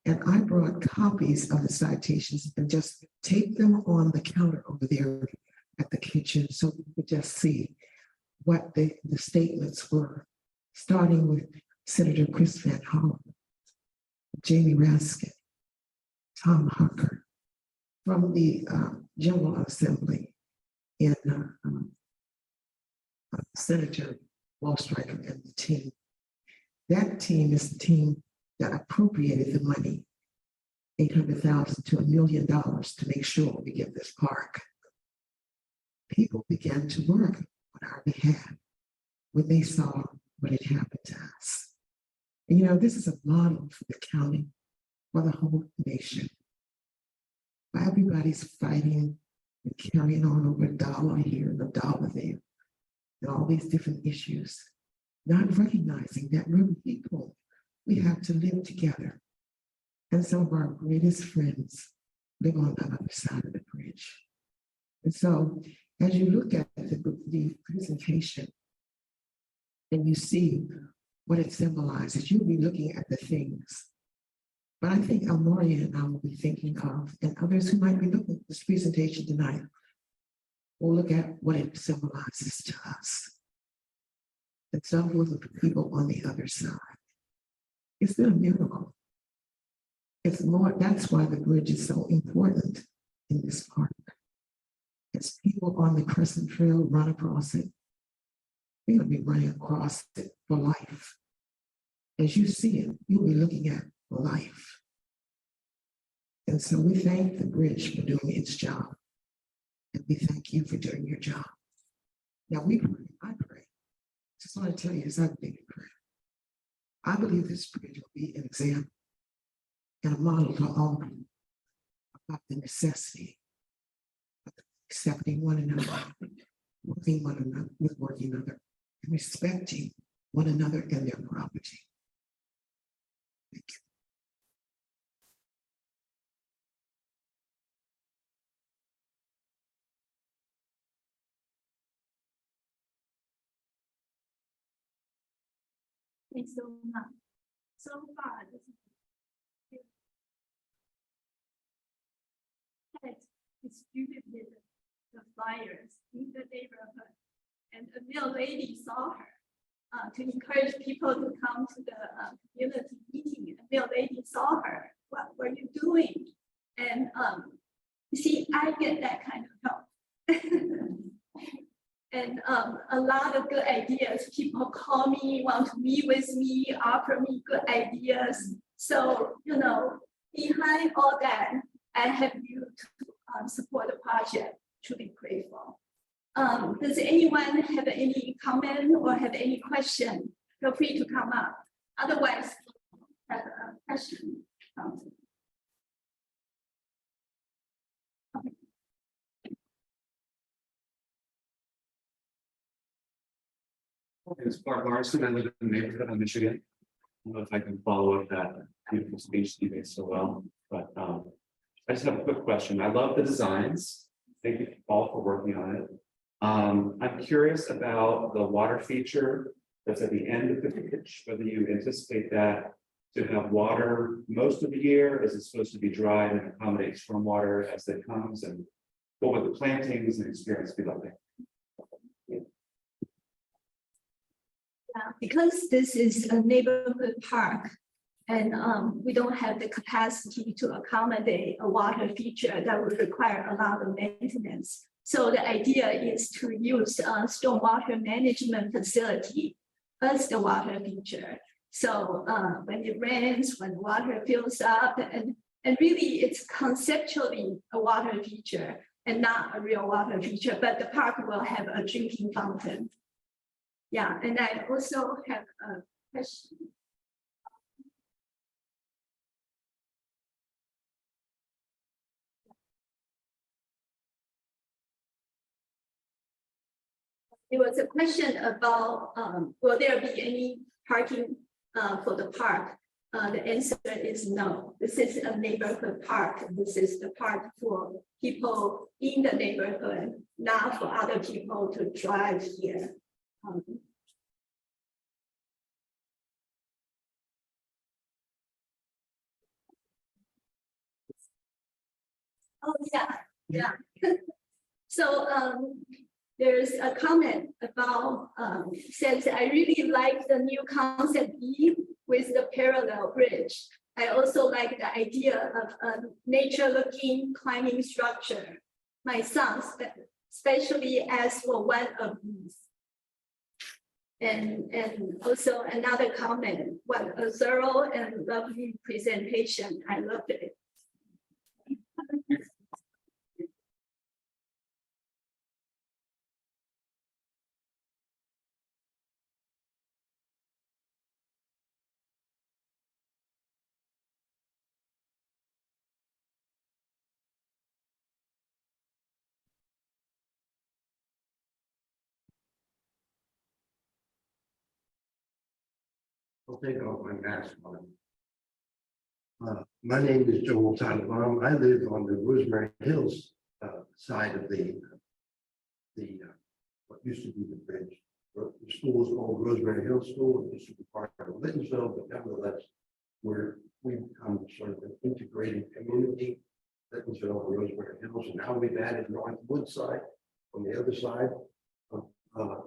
And I brought copies of the citations and just taped them on the counter over there at the kitchen so we could just see what the statements were, starting with Senator Chris Van Hollen, Jamie Raskin, Tom Hucker, from the General Assembly in Senator Wallstriker and the team. That team is the team that appropriated the money, $800,000 to $1 million to make sure we get this park. People began to work on our behalf when they saw what had happened to us. And you know, this is a model for the county, for the whole nation. Everybody's fighting and carrying on over $1 here and $1 there, and all these different issues, not recognizing that we're people. We have to live together. And some of our greatest friends live on the other side of the bridge. And so as you look at the presentation and you see what it symbolizes, you'll be looking at the things. But I think Elmoria and I will be thinking of, and others who might be looking at this presentation tonight, will look at what it symbolizes to us. And so will the people on the other side. It's been a miracle. It's more, that's why the bridge is so important in this park. As people on the Crescent Trail run across it, they're going to be running across it for life. As you see it, you'll be looking at life. And so we thank the bridge for doing its job. And we thank you for doing your job. Now we pray, I pray. Just want to tell you this, I believe in prayer. I believe this bridge will be an example and a model to all of you about the necessity of accepting one another, working one another with working another, and respecting one another and their property. Thank you. Thanks so much. So far, this has distributed the flyers in the neighborhood, and a real lady saw her to encourage people to come to the community meeting. A real lady saw her. What were you doing? And you see, I get that kind of help. And a lot of good ideas. People call me, want to meet with me, offer me good ideas. So, you know, behind all that, I have you to support the project. Truly grateful. Does anyone have any comment or have any question? Feel free to come up. Otherwise, have a question. It's Clark Larson. I live in the neighborhood of Michigan. I don't know if I can follow up that beautiful speech you made so well, but I just have a quick question. I love the designs. Thank you all for working on it. I'm curious about the water feature that's at the end of the bridge, whether you anticipate that to have water most of the year. Is it supposed to be dry and accommodate stormwater as it comes? And what would the plantings and experience be like? Yeah, because this is a neighborhood park and we don't have the capacity to accommodate a water feature that would require a lot of maintenance. So the idea is to use a stormwater management facility as the water feature. So when it rains, when water fills up, and really it's conceptually a water feature and not a real water feature, but the park will have a drinking fountain. Yeah, and I also have a question. There was a question about will there be any parking for the park? The answer is no. This is a neighborhood park. This is the park for people in the neighborhood, not for other people to drive here. Oh, yeah. So there's a comment about says, I really like the new concept B with the parallel bridge. I also like the idea of a nature-looking climbing structure. My son especially asked for one of these. And also another comment, what a thorough and lovely presentation. I loved it. I'll take off my mask on. My name is Joel Taliban. I live on the Rosemary Hills side of the what used to be the bridge. The school is called Rosemary Hills School. It used to be part of Lyttonsville, but nevertheless, we've become sort of an integrated community. Lyttonsville and Rosemary Hills, and now we've added North Woodside on the other side of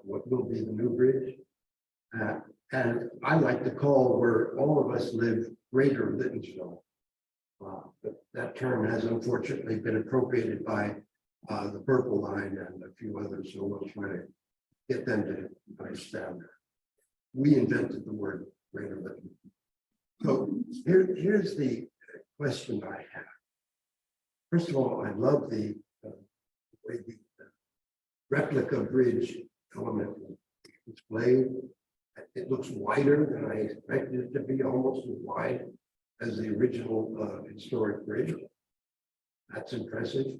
what will be the new bridge. And I like to call where all of us live Greater Lyttonsville. But that term has unfortunately been appropriated by the Purple Line and a few others, so we'll try to get them to understand that. We invented the word Greater Lyttonsville. So here's the question I have. First of all, I love the way the replica bridge element is displayed. It looks wider than I expected it to be, almost as wide as the original historic bridge. That's impressive.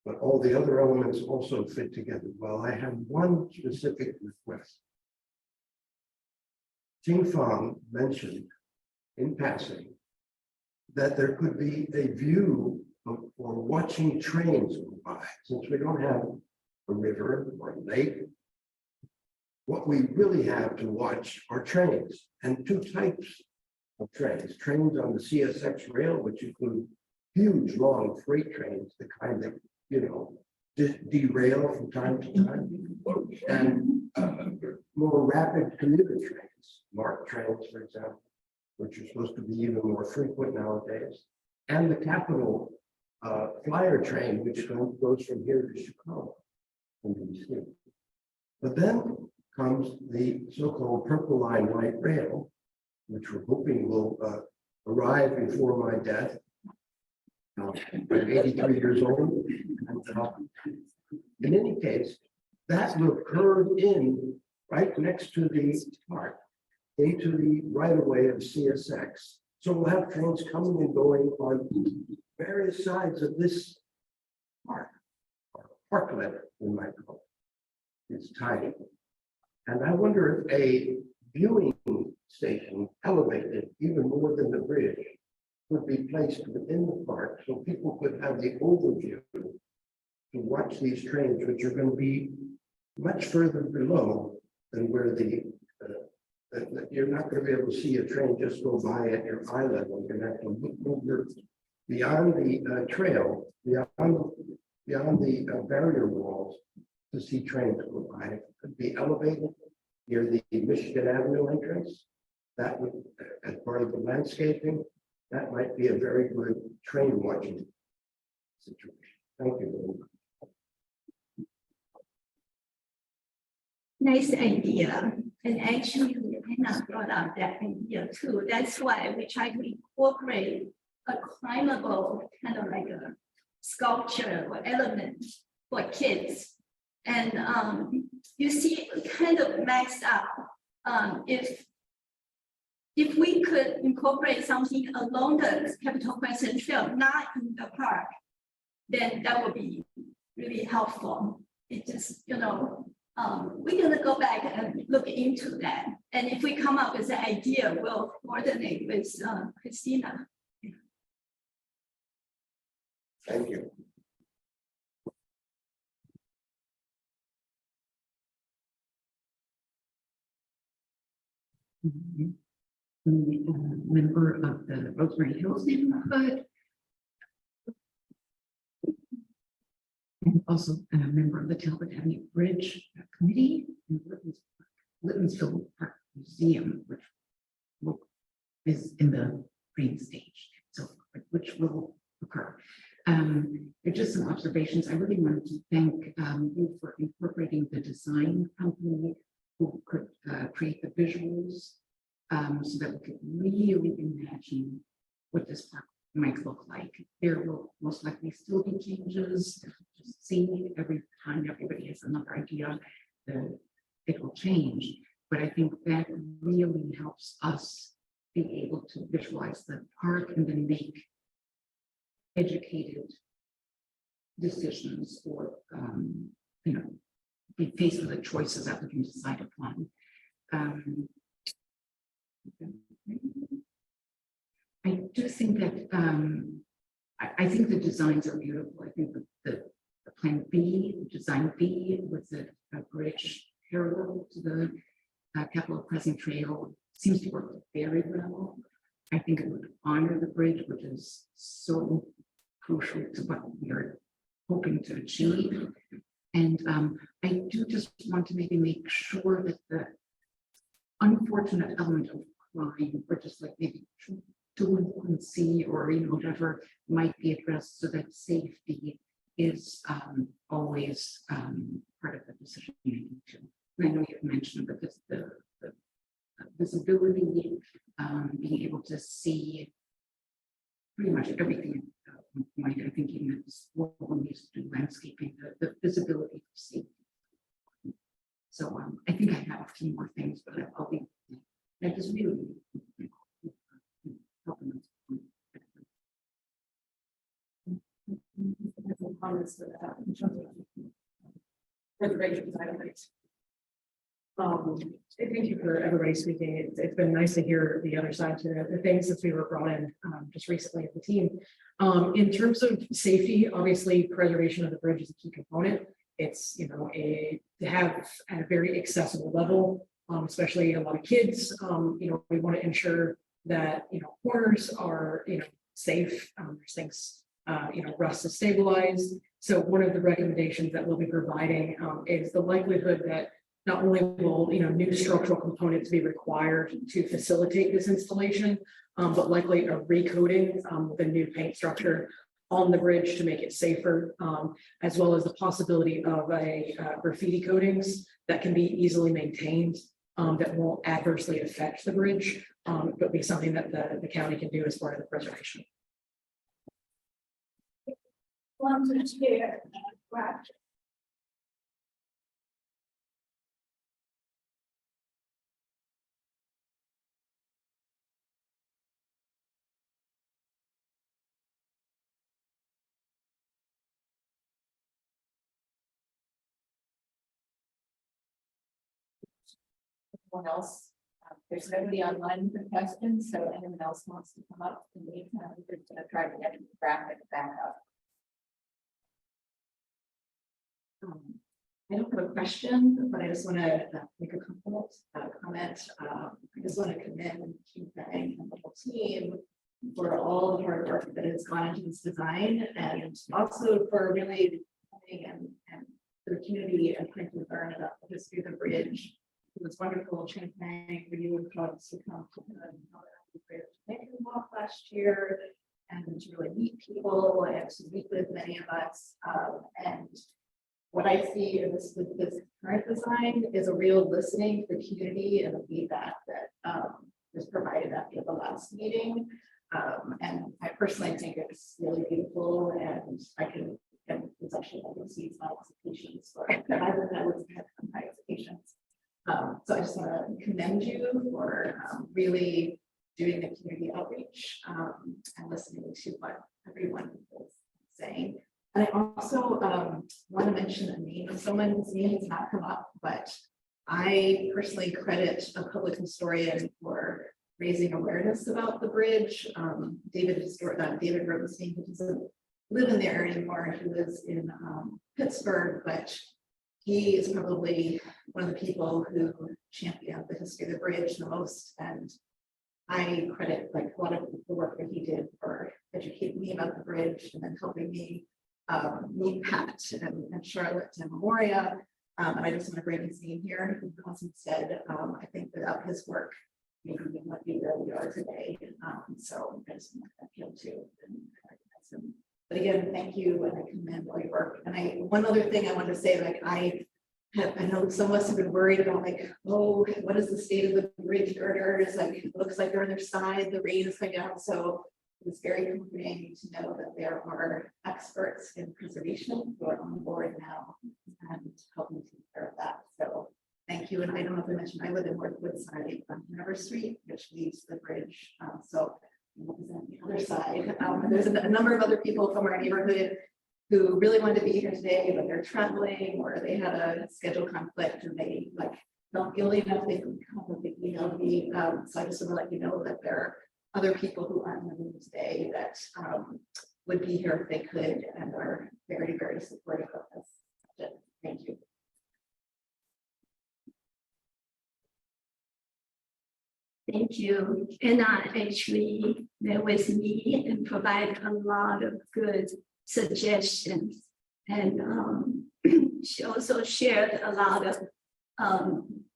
But all the other elements also fit together well. I have one specific request. Ting Fang mentioned in passing that there could be a view for watching trains go by. Since we don't have a river or a lake, what we really have to watch are trains, and two types of trains. Trains on the CSX rail, which include huge, long freight trains, the kind that, you know, derail from time to time, and more rapid commuter trains, MARC trains, for example, which are supposed to be even more frequent nowadays, and the Capital Flyer train, which goes from here to Chicago, from DC. But then comes the so-called Purple Line light rail, which we're hoping will arrive before my death. I'm 83 years old. In any case, that will curve in right next to the park into the right-of-way of CSX. So we'll have trains coming and going on various sides of this park, or parklet, we might call it. It's tiny. And I wonder if a viewing station elevated even more than the bridge would be placed within the park so people could have the overview to watch these trains, which are going to be much further below than where you're not going to be able to see a train just go by at your eye level. You're going to have to look over beyond the trail, beyond the barrier walls to see trains go by. It could be elevated near the Michigan Avenue entrance. That would, as part of the landscaping, that might be a very good train watching situation. Thank you very much. Nice idea. And actually, Hannah brought up that idea too. That's why we try to incorporate a climbable kind of like a sculpture or element for kids. And you see, it kind of maxed out. If we could incorporate something along the Capitol Crescent Trail, not in the park, then that would be really helpful. It just, you know, we're gonna go back and look into that. And if we come up with an idea, we'll coordinate with Christina. Thank you. Member of the Rosemary Hills neighborhood. And also a member of the Talbot Avenue Bridge Committee and Lyttonsville Park Museum, is in the green stage, so which will occur. There are just some observations. I really wanted to thank you for incorporating the design company who could create the visuals so that we could really imagine what this park might look like. There will most likely still be changes. Just seeing every time everybody has another idea, it will change. But I think that really helps us be able to visualize the park and then make educated decisions or be faced with the choices that we can decide upon. I do think that I think the designs are beautiful. I think the plan B, design B, with the bridge parallel to the Capitol Crescent Trail seems to work very well. I think it would honor the bridge, which is so crucial to what we are hoping to achieve. And I do just want to maybe make sure that the unfortunate element of crime, or just like maybe delinquency or whatever, might be addressed so that safety is always part of the decision making too. And I know you've mentioned that the visibility, being able to see pretty much everything. I think even at school when we used to do landscaping, the visibility of safety. So I think I have a few more things, but I'll be. I just really helping us. Some comments for that in terms of reservation design updates. Thank you for everybody speaking. It's been nice to hear the other side to the things since we were brought in just recently as the team. In terms of safety, obviously preservation of the bridge is a key component. It's to have at a very accessible level, especially a lot of kids. We want to ensure that corners are safe. There's things rust is stabilized. So one of the recommendations that we'll be providing is the likelihood that not only will new structural components be required to facilitate this installation, but likely a recoating with a new paint structure on the bridge to make it safer, as well as the possibility of a graffiti coatings that can be easily maintained, that won't adversely affect the bridge, but be something that the county can do as part of the preservation. Want to share, Roger? Anyone else? There's nobody online for questions, so anyone else wants to come up in the meantime, we're just gonna try to get the graphic back up. I don't have a question, but I just want to make a comment. I just want to commend Keith and the whole team for all the hard work that has gone into this design, and also for really coming and the community and trying to learn about the history of the bridge. It was wonderful champagne for you and colleagues to come to the bridge walk last year, and to really meet people and to meet with many of us. And what I see in this current design is a real listening to the community and the feedback that was provided after the last meeting. And I personally think it's really beautiful, and it's actually I can see my expectations for it. I would have high expectations. So I just want to commend you for really doing the community outreach and listening to what everyone is saying. And I also want to mention a name of someone whose name has not come up, but I personally credit a public historian for raising awareness about the bridge. David Rosenstein, who doesn't live in the area anymore. He lives in Pittsburgh, but he is probably one of the people who championed the history of the bridge the most. And I credit like a lot of the work that he did for educating me about the bridge and then helping me meet Pat and Charlotte and Memoria. And I just want to bring his name here. As he said, I think without his work, maybe we might be where we are today. So I just want to thank him too. But again, thank you, and I commend all your work. And one other thing I wanted to say, like I know some of us have been worried about like, oh, what is the state of the bridge girders? Like it looks like they're on their side, the rain is coming down. So it's very comforting to know that there are experts in preservation who are on board now and helping take care of that. So thank you. And I don't know if I mentioned, I live in Northwood side on River Street, which leads to the bridge. So on the other side, there's a number of other people from our neighborhood who really wanted to be here today, but they're traveling or they had a schedule conflict and they like felt guilty enough they couldn't come and they emailed me. So I just want to let you know that there are other people who aren't in the room today that would be here if they could and are very, very supportive of this. Thank you. Thank you. Anna actually met with me and provided a lot of good suggestions. And she also shared a lot of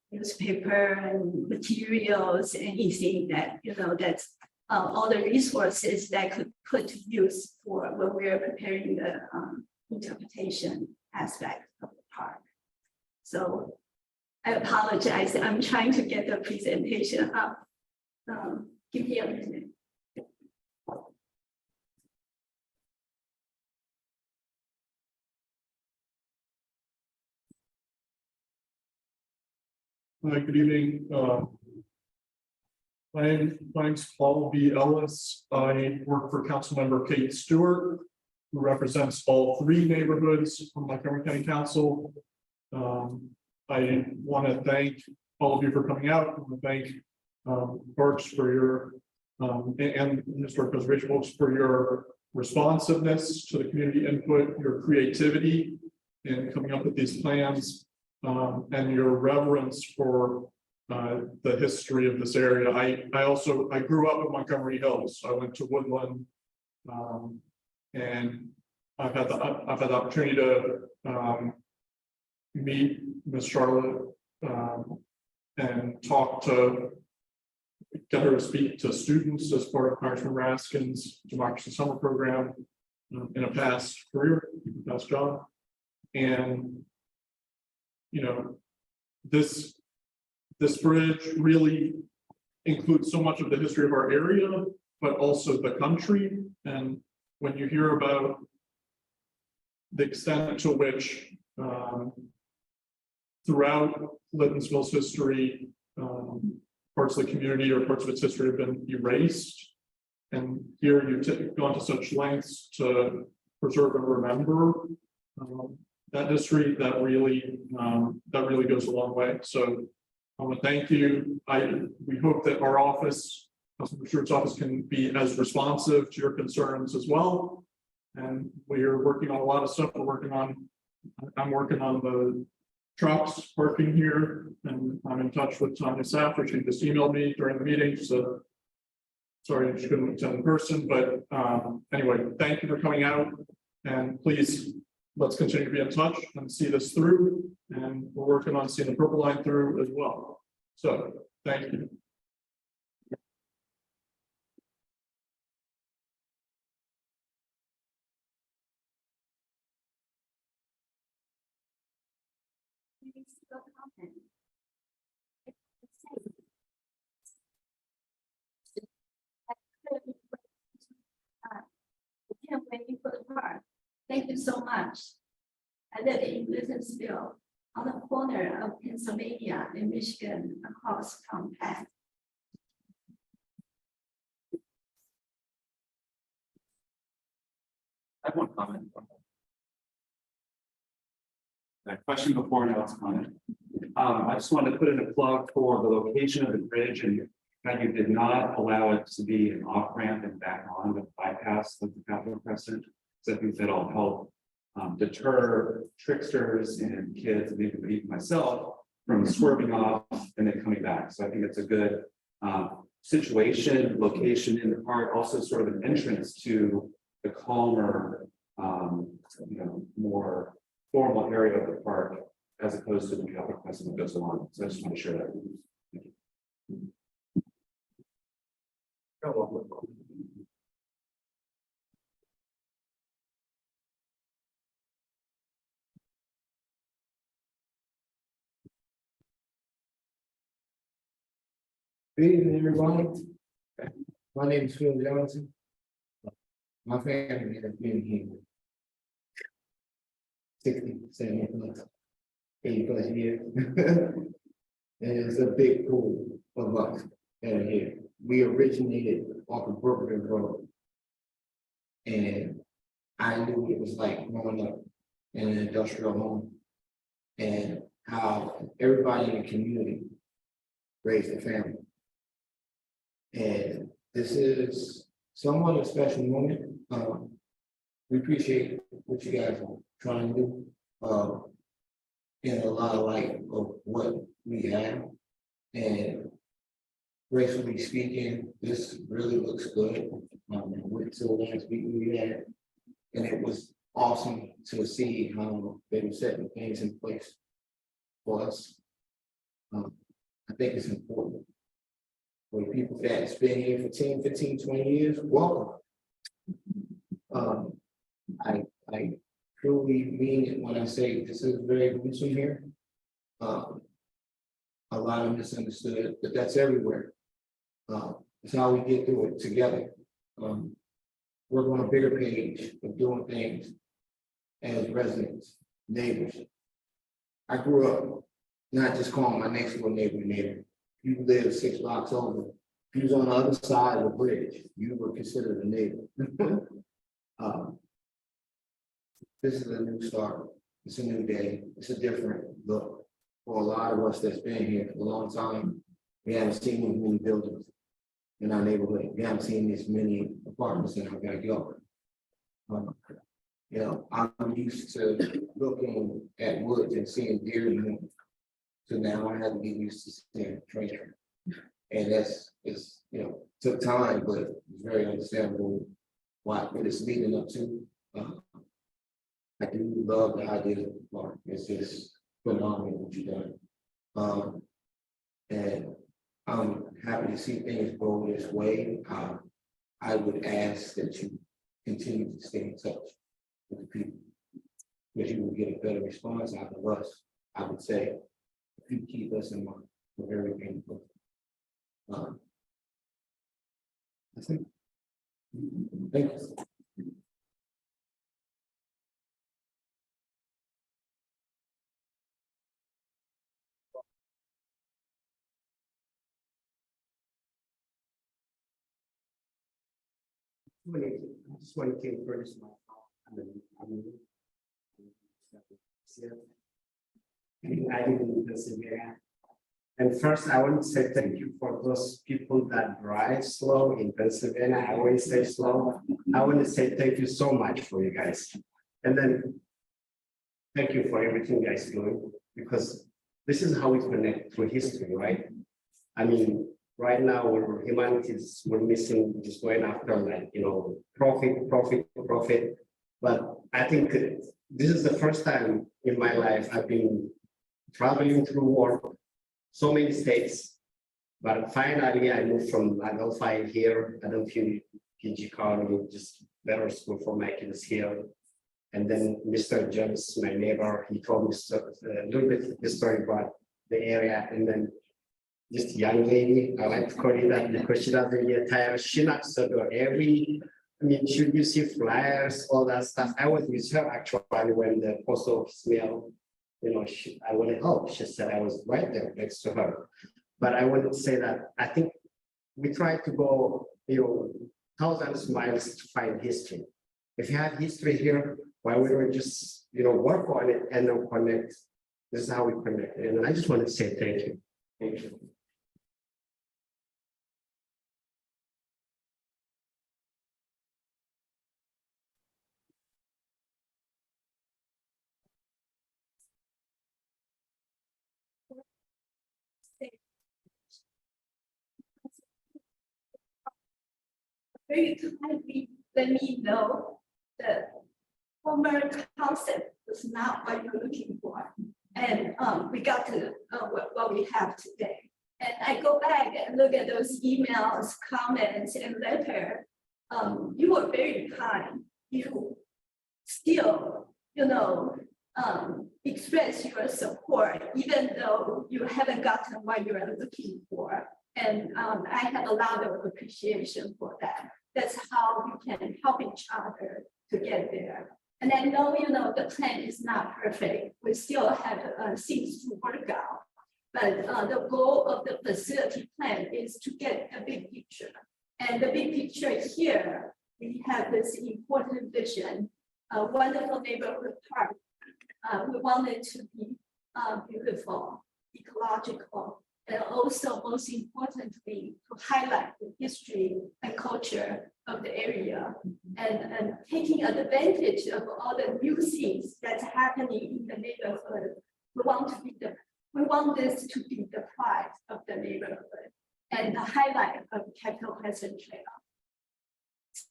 newspaper and materials, anything that, that's all the resources that could put to use for when we're preparing the interpretation aspect of the park. So I apologize. I'm trying to get the presentation up. Give me a minute. Hi, good evening. My name's Paul B. Ellis. I work for Councilmember Kate Stewart, who represents all three neighborhoods from Montgomery County Council. I want to thank all of you for coming out. I want to thank Parks for your and Historic Preservation folks for your responsiveness to the community input, your creativity in coming up with these plans, and your reverence for the history of this area. I grew up in Montgomery Hills. I went to Woodland, and I've had the opportunity to meet Miss Charlotte and get her to speak to students as part of Congressman Raskin's Democracy Summer Program in a past career, past job. And this bridge really includes so much of the history of our area, but also the country. And when you hear about the extent to which throughout Lyttonsville's history, parts of the community or parts of its history have been erased, and here you've gone to such lengths to preserve and remember that history, that really goes a long way. So I want to thank you. We hope that our office, Councilman Stewart's office, can be as responsive to your concerns as well. And we are working on a lot of stuff. I'm working on the trucks parking here, and I'm in touch with Tanya Saffer. She just emailed me during the meeting. So sorry she couldn't attend in person, but anyway, thank you for coming out, and please let's continue to be in touch and see this through. And we're working on seeing the Purple Line through as well. So thank you. Can't wait for the park. Thank you so much. I live in Lyttonsville, on the corner of Pennsylvania and Michigan, across from Penn. I have one comment. That question before, now it's comment. I just wanted to put in a plug for the location of the bridge and that you did not allow it to be an off ramp and back on the bypass of the Capitol Crescent. So I think that'll help deter tricksters and kids and even myself from swerving off and then coming back. So I think it's a good situation, location in the park, also sort of an entrance to the calmer, more formal area of the park as opposed to the Capitol Crescent that goes along. So I just want to share that. Thank you. Good evening, everybody. My name is Phil Johnson. My family has been here 60, 70 plus, 80 plus years. And it's a big pool of us that are here. We originated off of Brooklyn Road. And I knew what it was like growing up in an industrial home and how everybody in the community raised a family. And this is somewhat a special moment. We appreciate what you guys are trying to do in a lot of light of what we have. And gracefully speaking, this really looks good. Went to the last week we had, and it was awesome to see how they were setting things in place for us. I think it's important. For people that's been here for 10, 15, 20 years, welcome. I truly mean it when I say this is very gruesome here. A lot of misunderstood, but that's everywhere. It's how we get through it together. We're on a bigger page of doing things as residents, neighbors. I grew up not just calling my next door neighbor. You live 6 blocks over. If you was on the other side of the bridge, you were considered a neighbor. This is a new start. It's a new day. It's a different look. For a lot of us that's been here for a long time, we haven't seen these many buildings in our neighborhood. We haven't seen this many apartments in our backyard. I'm used to looking at woods and seeing deer and more. So now I have to get used to seeing train. And took time, but it's very understandable what it's leading up to. I do love the idea of the park. It's just phenomenal what you've done. And I'm happy to see things go this way. I would ask that you continue to stay in touch with the people, because you will get a better response out of us, I would say. If you keep us in mind for everything. That's it. Thank you. I just want to introduce myself. I live in Pennsylvania. And first, I want to say thank you for those people that drive slow in Pennsylvania. I always say slow. I want to say thank you so much for you guys. And then thank you for everything you guys are doing, because this is how we connect through history, right? I mean, right now, we're missing, just going after profit. But I think this is the first time in my life I've been traveling through work, so many states, but finally I moved from Adelphi here. I don't feel PG County, just better school for my kids here. And then Mr. James, my neighbor, he told me a little bit of the story about the area. And then this young lady, I like to call it that because she doesn't get tired. She knocks the door should you see flyers, all that stuff? I was with her actually when the post office mail, I wanted help. She said I was right there next to her. But I wouldn't say that. I think we try to go, thousands of miles to find history. If you have history here, why we don't just, work on it and then connect? This is how we connect, and I just want to say thank you. Thank you. Very kindly let me know that former concept was not what you're looking for. And we got to what we have today. And I go back and look at those emails, comments, and letter. You were very kind. You still, express your support, even though you haven't gotten what you are looking for. And I have a lot of appreciation for that. That's how we can help each other to get there. And I know, the plan is not perfect. We still have things to work out. But the goal of the facility plan is to get a big picture. And the big picture here, we have this important vision, a wonderful neighborhood park. We want it to be beautiful, ecological, and also most importantly, to highlight the history and culture of the area and taking advantage of all the new things that's happening in the neighborhood. We want this to be the pride of the neighborhood and the highlight of Capitol Crescent Trail.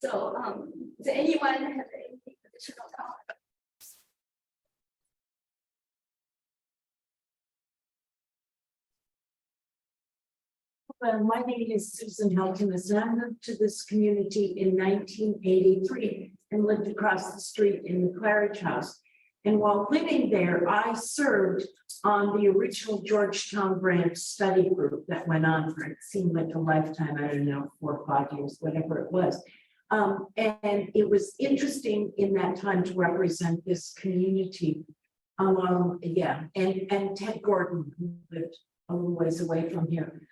So does anyone have any additional comments? Well, my name is Susan Helton, and I moved to this community in 1983 and lived across the street in the Claridge House. And while living there, I served on the original Georgetown branch study group that went on for, it seemed like a lifetime, I don't know, 4 or 5 years, whatever it was. And it was interesting in that time to represent this community. And Ted Gordon, who lived a little ways away from here.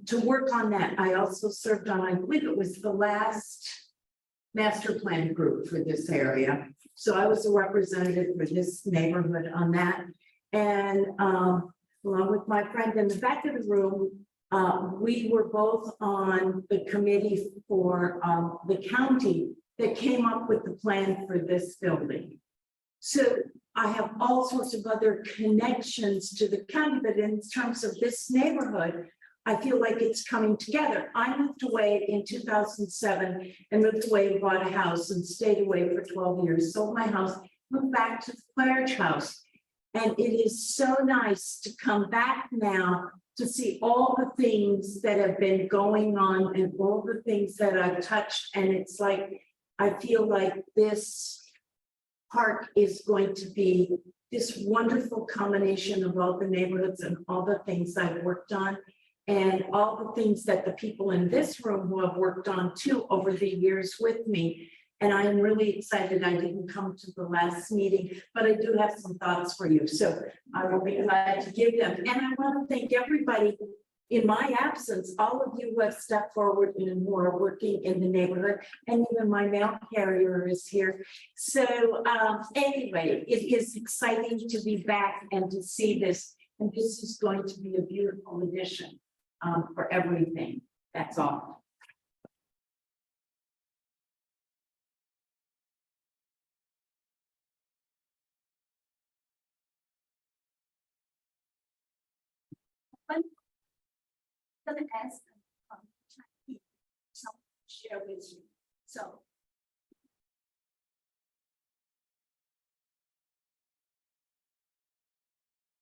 To work on that, I also served on, I believe it was the last master plan group for this area. So I was a representative for this neighborhood on that. And along with my friend in the back of the room, we were both on the committee for the county that came up with the plan for this building. So I have all sorts of other connections to the county, but in terms of this neighborhood, I feel like it's coming together. I moved away in 2007 and moved away and bought a house and stayed away for 12 years, sold my house, moved back to the Claridge House. And it is so nice to come back now to see all the things that have been going on and all the things that I've touched. And it's like, I feel like this park is going to be this wonderful combination of all the neighborhoods and all the things I've worked on. And all the things that the people in this room who have worked on too over the years with me. And I'm really excited I didn't come to the last meeting, but I do have some thoughts for you. So I will be glad to give them. And I want to thank everybody in my absence, all of you who have stepped forward and who are working in the neighborhood, and even my mail carrier is here. So anyway, it is exciting to be back and to see this. And this is going to be a beautiful addition. For everything. That's all. I'm gonna ask some share with you. So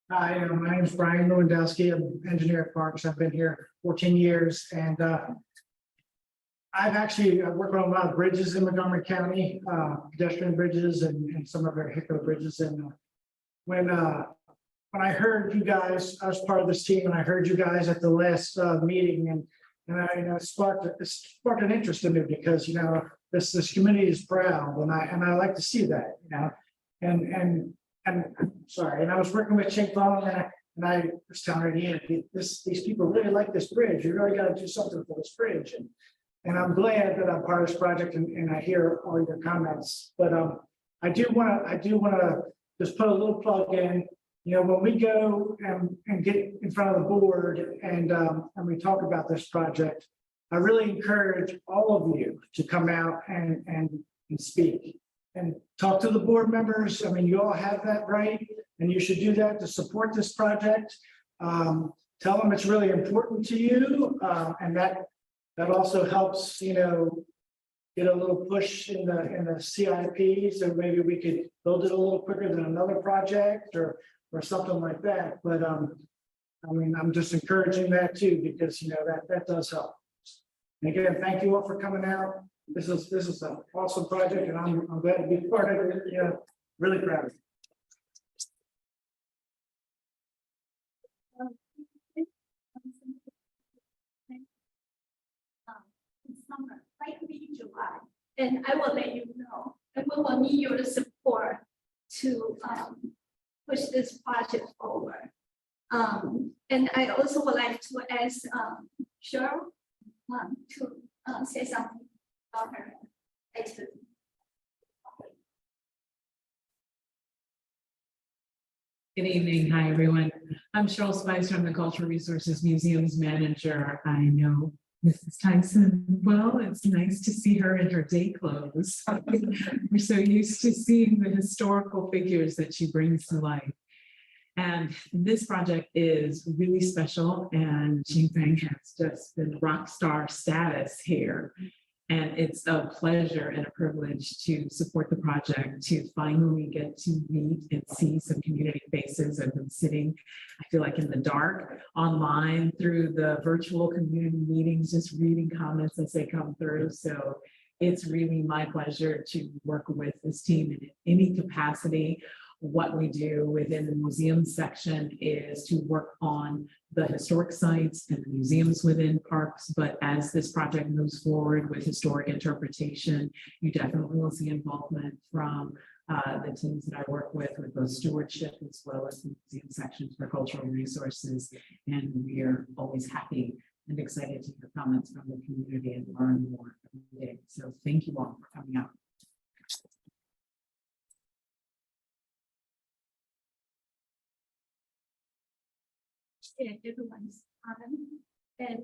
hi, my name is Brian Lewandowski. I'm an engineer at Parks. I've been here 14 years, and I've actually worked on a lot of bridges in Montgomery County, pedestrian bridges and some of our vehicular bridges. And when I heard you guys, I was part of this team, and I heard you guys at the last meeting, and I sparked an interest in me because this community is proud, and I like to see that, and sorry, and I was working with Chink Long, and I was telling her, these people really like this bridge. You really got to do something for this bridge. And I'm glad that I'm part of this project and I hear all your comments. But I do wanna just put a little plug in. You know, when we go and get in front of the board and we talk about this project, I really encourage all of you to come out and speak and talk to the board members. I mean, you all have that right, and you should do that to support this project. Tell them it's really important to you, and that also helps, you know, get a little push in the CIP, so maybe we could build it a little quicker than another project or something like that. But I mean, I'm just encouraging that too, because you know that does help. And again, thank you all for coming out. This is an awesome project, and I'm glad to be part of it. Yeah, really proud of you. In summer, likely July, and I will let you know, and we will need your support to push this project forward. And I also would like to ask Cheryl to say something about her activity. Good evening. Hi, everyone. I'm Cheryl Spicer. I'm the Cultural Resources Museums Manager. I know Mrs. Tyson well. It's nice to see her in her day clothes. We're so used to seeing the historical figures that she brings to life. And this project is really special, and Jean Fang has just been rock star status here. And it's a pleasure and a privilege to support the project, to finally get to meet and see some community faces. I've been sitting, I feel like in the dark, online through the virtual community meetings, just reading comments as they come through. So it's really my pleasure to work with this team in any capacity. What we do within the museum section is to work on the historic sites and the museums within parks. But as this project moves forward with historic interpretation, you definitely will see involvement from the teams that I work with both stewardship as well as the museum sections for cultural resources. And we are always happy and excited to hear comments from the community and learn more every day. So thank you all for coming out. And everyone's time. And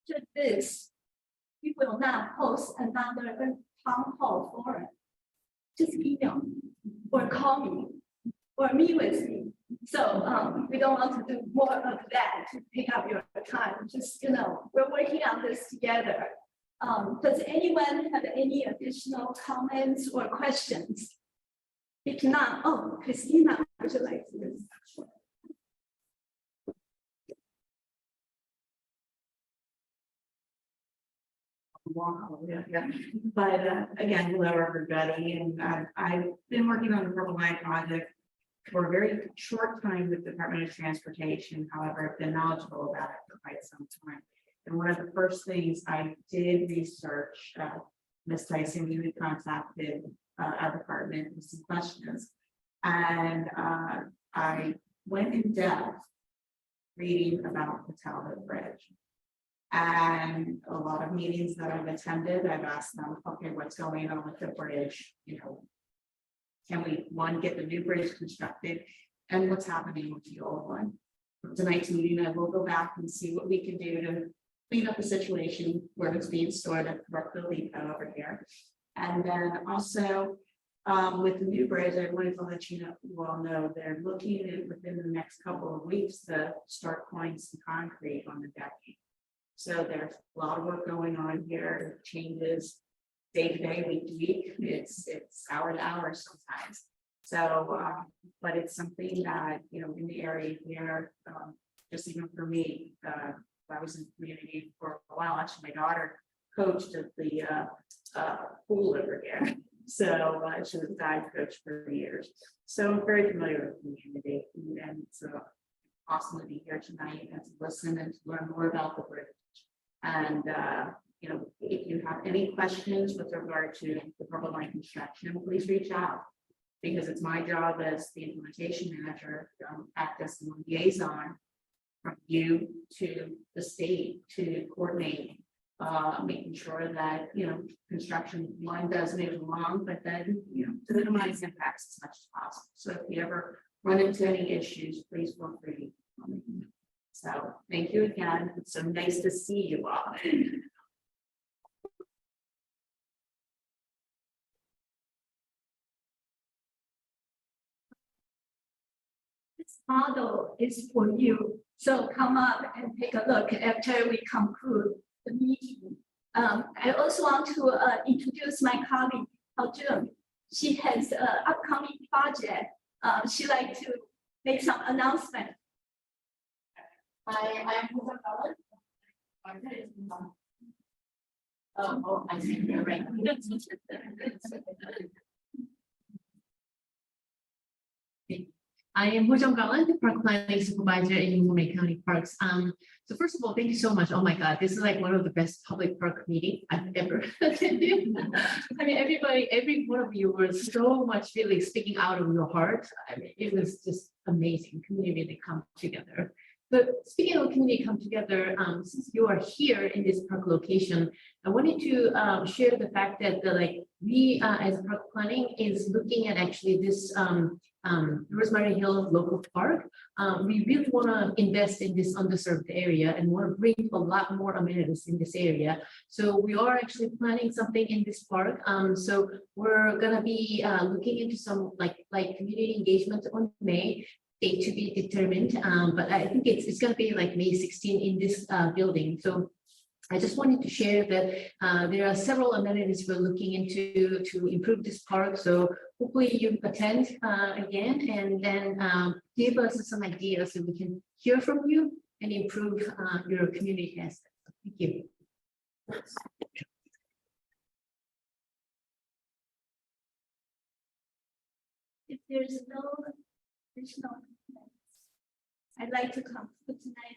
to this, we will not host another town hall forum. Just email me or call me or meet with me. So we don't want to do more of that to pick up your time. Just, you know, we're working on this together. Does anyone have any additional comments or questions? If not, oh, Christina, would you like to? Yeah. But again, hello everybody, and I've been working on the Purple Line project for a very short time with the Department of Transportation. However, I've been knowledgeable about it for quite some time. And one of the first things I did research, Ms. Tyson, you had contacted our department with some questions, and I went in depth reading about the Talbot Bridge. And a lot of meetings that I've attended, I've asked them, okay, what's going on with the bridge? You know, can we, one, get the new bridge constructed, and what's happening with the old one? For tonight's meeting, I will go back and see what we can do to clean up the situation where it's being stored at Brookville Depot over here. And then also with the new bridge, I wanted to let you all know they're looking at within the next couple of weeks to start pouring some concrete on the decking. So there's a lot of work going on here, changes day to day, week to week. It's hour to hour sometimes. So, but it's something that, you know, in the area here, just even for me, I was in the community for a while. Actually, my daughter coached at the pool over here. So she was a dive coach for years. So I'm very familiar with the community, and it's awesome to be here tonight and to listen and to learn more about the bridge. And you know, if you have any questions with regard to the Purple Line construction, please reach out, because it's my job as the implementation manager to act as the liaison from you to the state to coordinate making sure that, construction one does move along, but then, to minimize impacts as much as possible. So if you ever run into any issues, please feel free. So thank you again. It's so nice to see you all. This model is for you. So come up and take a look after we conclude the meeting. I also want to introduce my colleague, June. She has an upcoming project. She'd like to make some announcement. I'm Oh, I see, you're right. I am Ho Jung-Galan, the Park Planning Supervisor in Montgomery County Parks. So first of all, thank you so much. Oh my God, this is like one of the best public park meetings I've ever attended. I mean, every one of you was so much really speaking out of your heart. I mean, it was just amazing. Community really come together. But speaking of community come together, since you are here in this park location, I wanted to share the fact that we as park planning is looking at actually this Rosemary Hill local park. We really want to invest in this underserved area and want to bring a lot more amenities in this area. So we are actually planning something in this park. So we're gonna be looking into some like community engagement on May. Date to be determined, but I think it's going to be like May 16 in this building. So I just wanted to share that there are several amenities we're looking into to improve this park. So hopefully you attend again and then give us some ideas so we can hear from you and improve your community aspects. Thank you. If there's no additional comments, I'd like to conclude tonight's